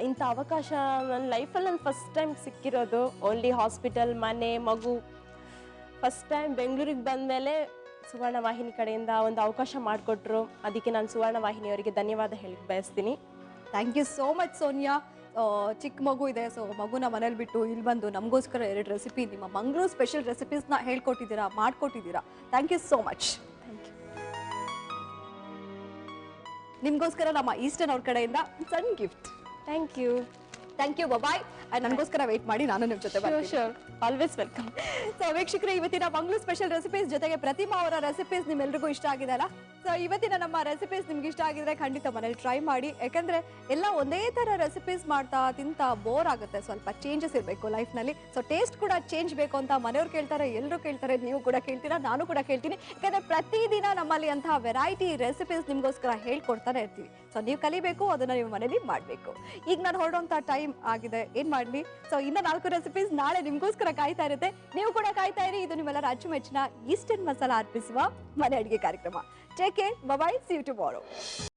ಇಂಥ ಅವಕಾಶ ನನ್ನ ಲೈಫಲ್ಲಿ ನಾನು ಫಸ್ಟ್ ಟೈಮ್ ಸಿಕ್ಕಿರೋದು. ಓನ್ಲಿ ಹಾಸ್ಪಿಟಲ್, ಮನೆ, ಮಗು. ಫಸ್ಟ್ ಟೈಮ್ ಬೆಂಗಳೂರಿಗೆ ಬಂದಮೇಲೆ ಸುವರ್ಣ ವಾಹಿನಿ ಕಡೆಯಿಂದ ಒಂದು ಅವಕಾಶ ಮಾಡಿಕೊಟ್ರು. ಅದಕ್ಕೆ ನಾನು ಸುವರ್ಣ ವಾಹಿನಿಯವರಿಗೆ ಧನ್ಯವಾದ ಹೇಳಕ್ಕೆ ಬಯಸ್ತೀನಿ. Thank you so much Sonia. ಚಿಕ್ಕ ಮಗು ಇದೆ, ಸೊ ಮಗುನ ಮನೇಲಿ ಬಿಟ್ಟು ಇಲ್ಲಿ ಬಂದು ನಮಗೋಸ್ಕರ 2 ರೆಸಿಪಿ, ನಿಮ್ಮ ಮಂಗಳೂರು ಸ್ಪೆಷಲ್ ರೆಸಿಪೀಸ್ನ ಹೇಳ್ಕೊಟ್ಟಿದ್ದೀರಾ, ಮಾಡ್ಕೊಟ್ಟಿದ್ದೀರಾ. Thank you so much. Thank you. ನಿಮಗೋಸ್ಕರ ನಮ್ಮ ಈಸ್ಟರ್ನ್ ಅವ್ರ ಕಡೆಯಿಂದ ಸಣ್ಣ gift. Thank you. Thank you bye. ನನಗೋಸ್ಕರ ವೇಟ್ ಮಾಡಿ, ನಾನು ನಿಮ್ಮ ಜೊತೆ ಬರ್ತೀನಿ. Sure always welcome. ಸೊ ವೀಕ್ಷಕರೇ, ಇವತ್ತಿನ ಮಂಗಳೂರು ಸ್ಪೆಷಲ್ ರೆಸಿಪೀಸ್ ಜೊತೆಗೆ ಪ್ರತಿಮಾ ಅವರ ರೆಸಿಪೀಸ್ ನಿಮ್ಮೆಲ್ರಿಗೂ ಇಷ್ಟ ಆಗಿದೆ ಅಲ್ಲ? ಸೊ ಇವತ್ತಿನ ನಮ್ಮ ರೆಸಿಪೀಸ್ ನಿಮ್ಗೆ ಇಷ್ಟ ಆಗಿದ್ರೆ ಖಂಡಿತ ಮನೇಲಿ ಟ್ರೈ ಮಾಡಿ. ಯಾಕಂದ್ರೆ ಎಲ್ಲ ಒಂದೇ ತರ ರೆಸಿಪೀಸ್ ಮಾಡ್ತಾ ತಿಂತಾ ಬೋರ್ ಆಗುತ್ತೆ. ಸ್ವಲ್ಪ ಚೇಂಜಸ್ ಇರಬೇಕು ಲೈಫ್ನಲ್ಲಿ. ಸೊ ಟೇಸ್ಟ್ ಕೂಡ ಚೇಂಜ್ ಬೇಕು ಅಂತ ಮನೆಯವ್ರು ಕೇಳ್ತಾರೆ, ಎಲ್ಲರೂ ಕೇಳ್ತಾರೆ, ನೀವು ಕೂಡ ಕೇಳ್ತೀರಾ, ನಾನು ಕೂಡ ಕೇಳ್ತೀನಿ. ಯಾಕಂದ್ರೆ ಪ್ರತಿದಿನ ನಮ್ಮಲ್ಲಿ ಅಂತಹ ವೆರೈಟಿ ರೆಸಿಪೀಸ್ ನಿಮ್ಗೋಸ್ಕರ ಹೇಳ್ಕೊಡ್ತಾನೆ ಇರ್ತೀವಿ. ಸೊ ನೀವು ಕಲಿಬೇಕು, ಅದನ್ನ ನೀವು ಮನೇಲಿ ಮಾಡಬೇಕು. ಈಗ ನಾನು ಹೊರಡುವಂತ ಟೈಮ್ ಆಗಿದೆ, ಏನ್ ಮಾಡ್ಲಿ? ಸೊ ಇನ್ನ 4 ರೆಸಿಪೀಸ್ ನಾಳೆ ನಿಮ್ಗೋಸ್ಕರ ಕಾಯ್ತಾ ಇರುತ್ತೆ. ನೀವು ಕೂಡ ಕಾಯ್ತಾ ಇರಿ. ಇದು ನಿಮ್ಮೆಲ್ಲರ ಅಚ್ಚುಮೆಚ್ಚಿನ ಈಸ್ಟರ್ನ್ ಮಸಾಲಾ ಅರ್ಪಿಸುವ ಮನೆ ಅಡುಗೆ ಕಾರ್ಯಕ್ರಮ. Take care, bye bye, see you tomorrow.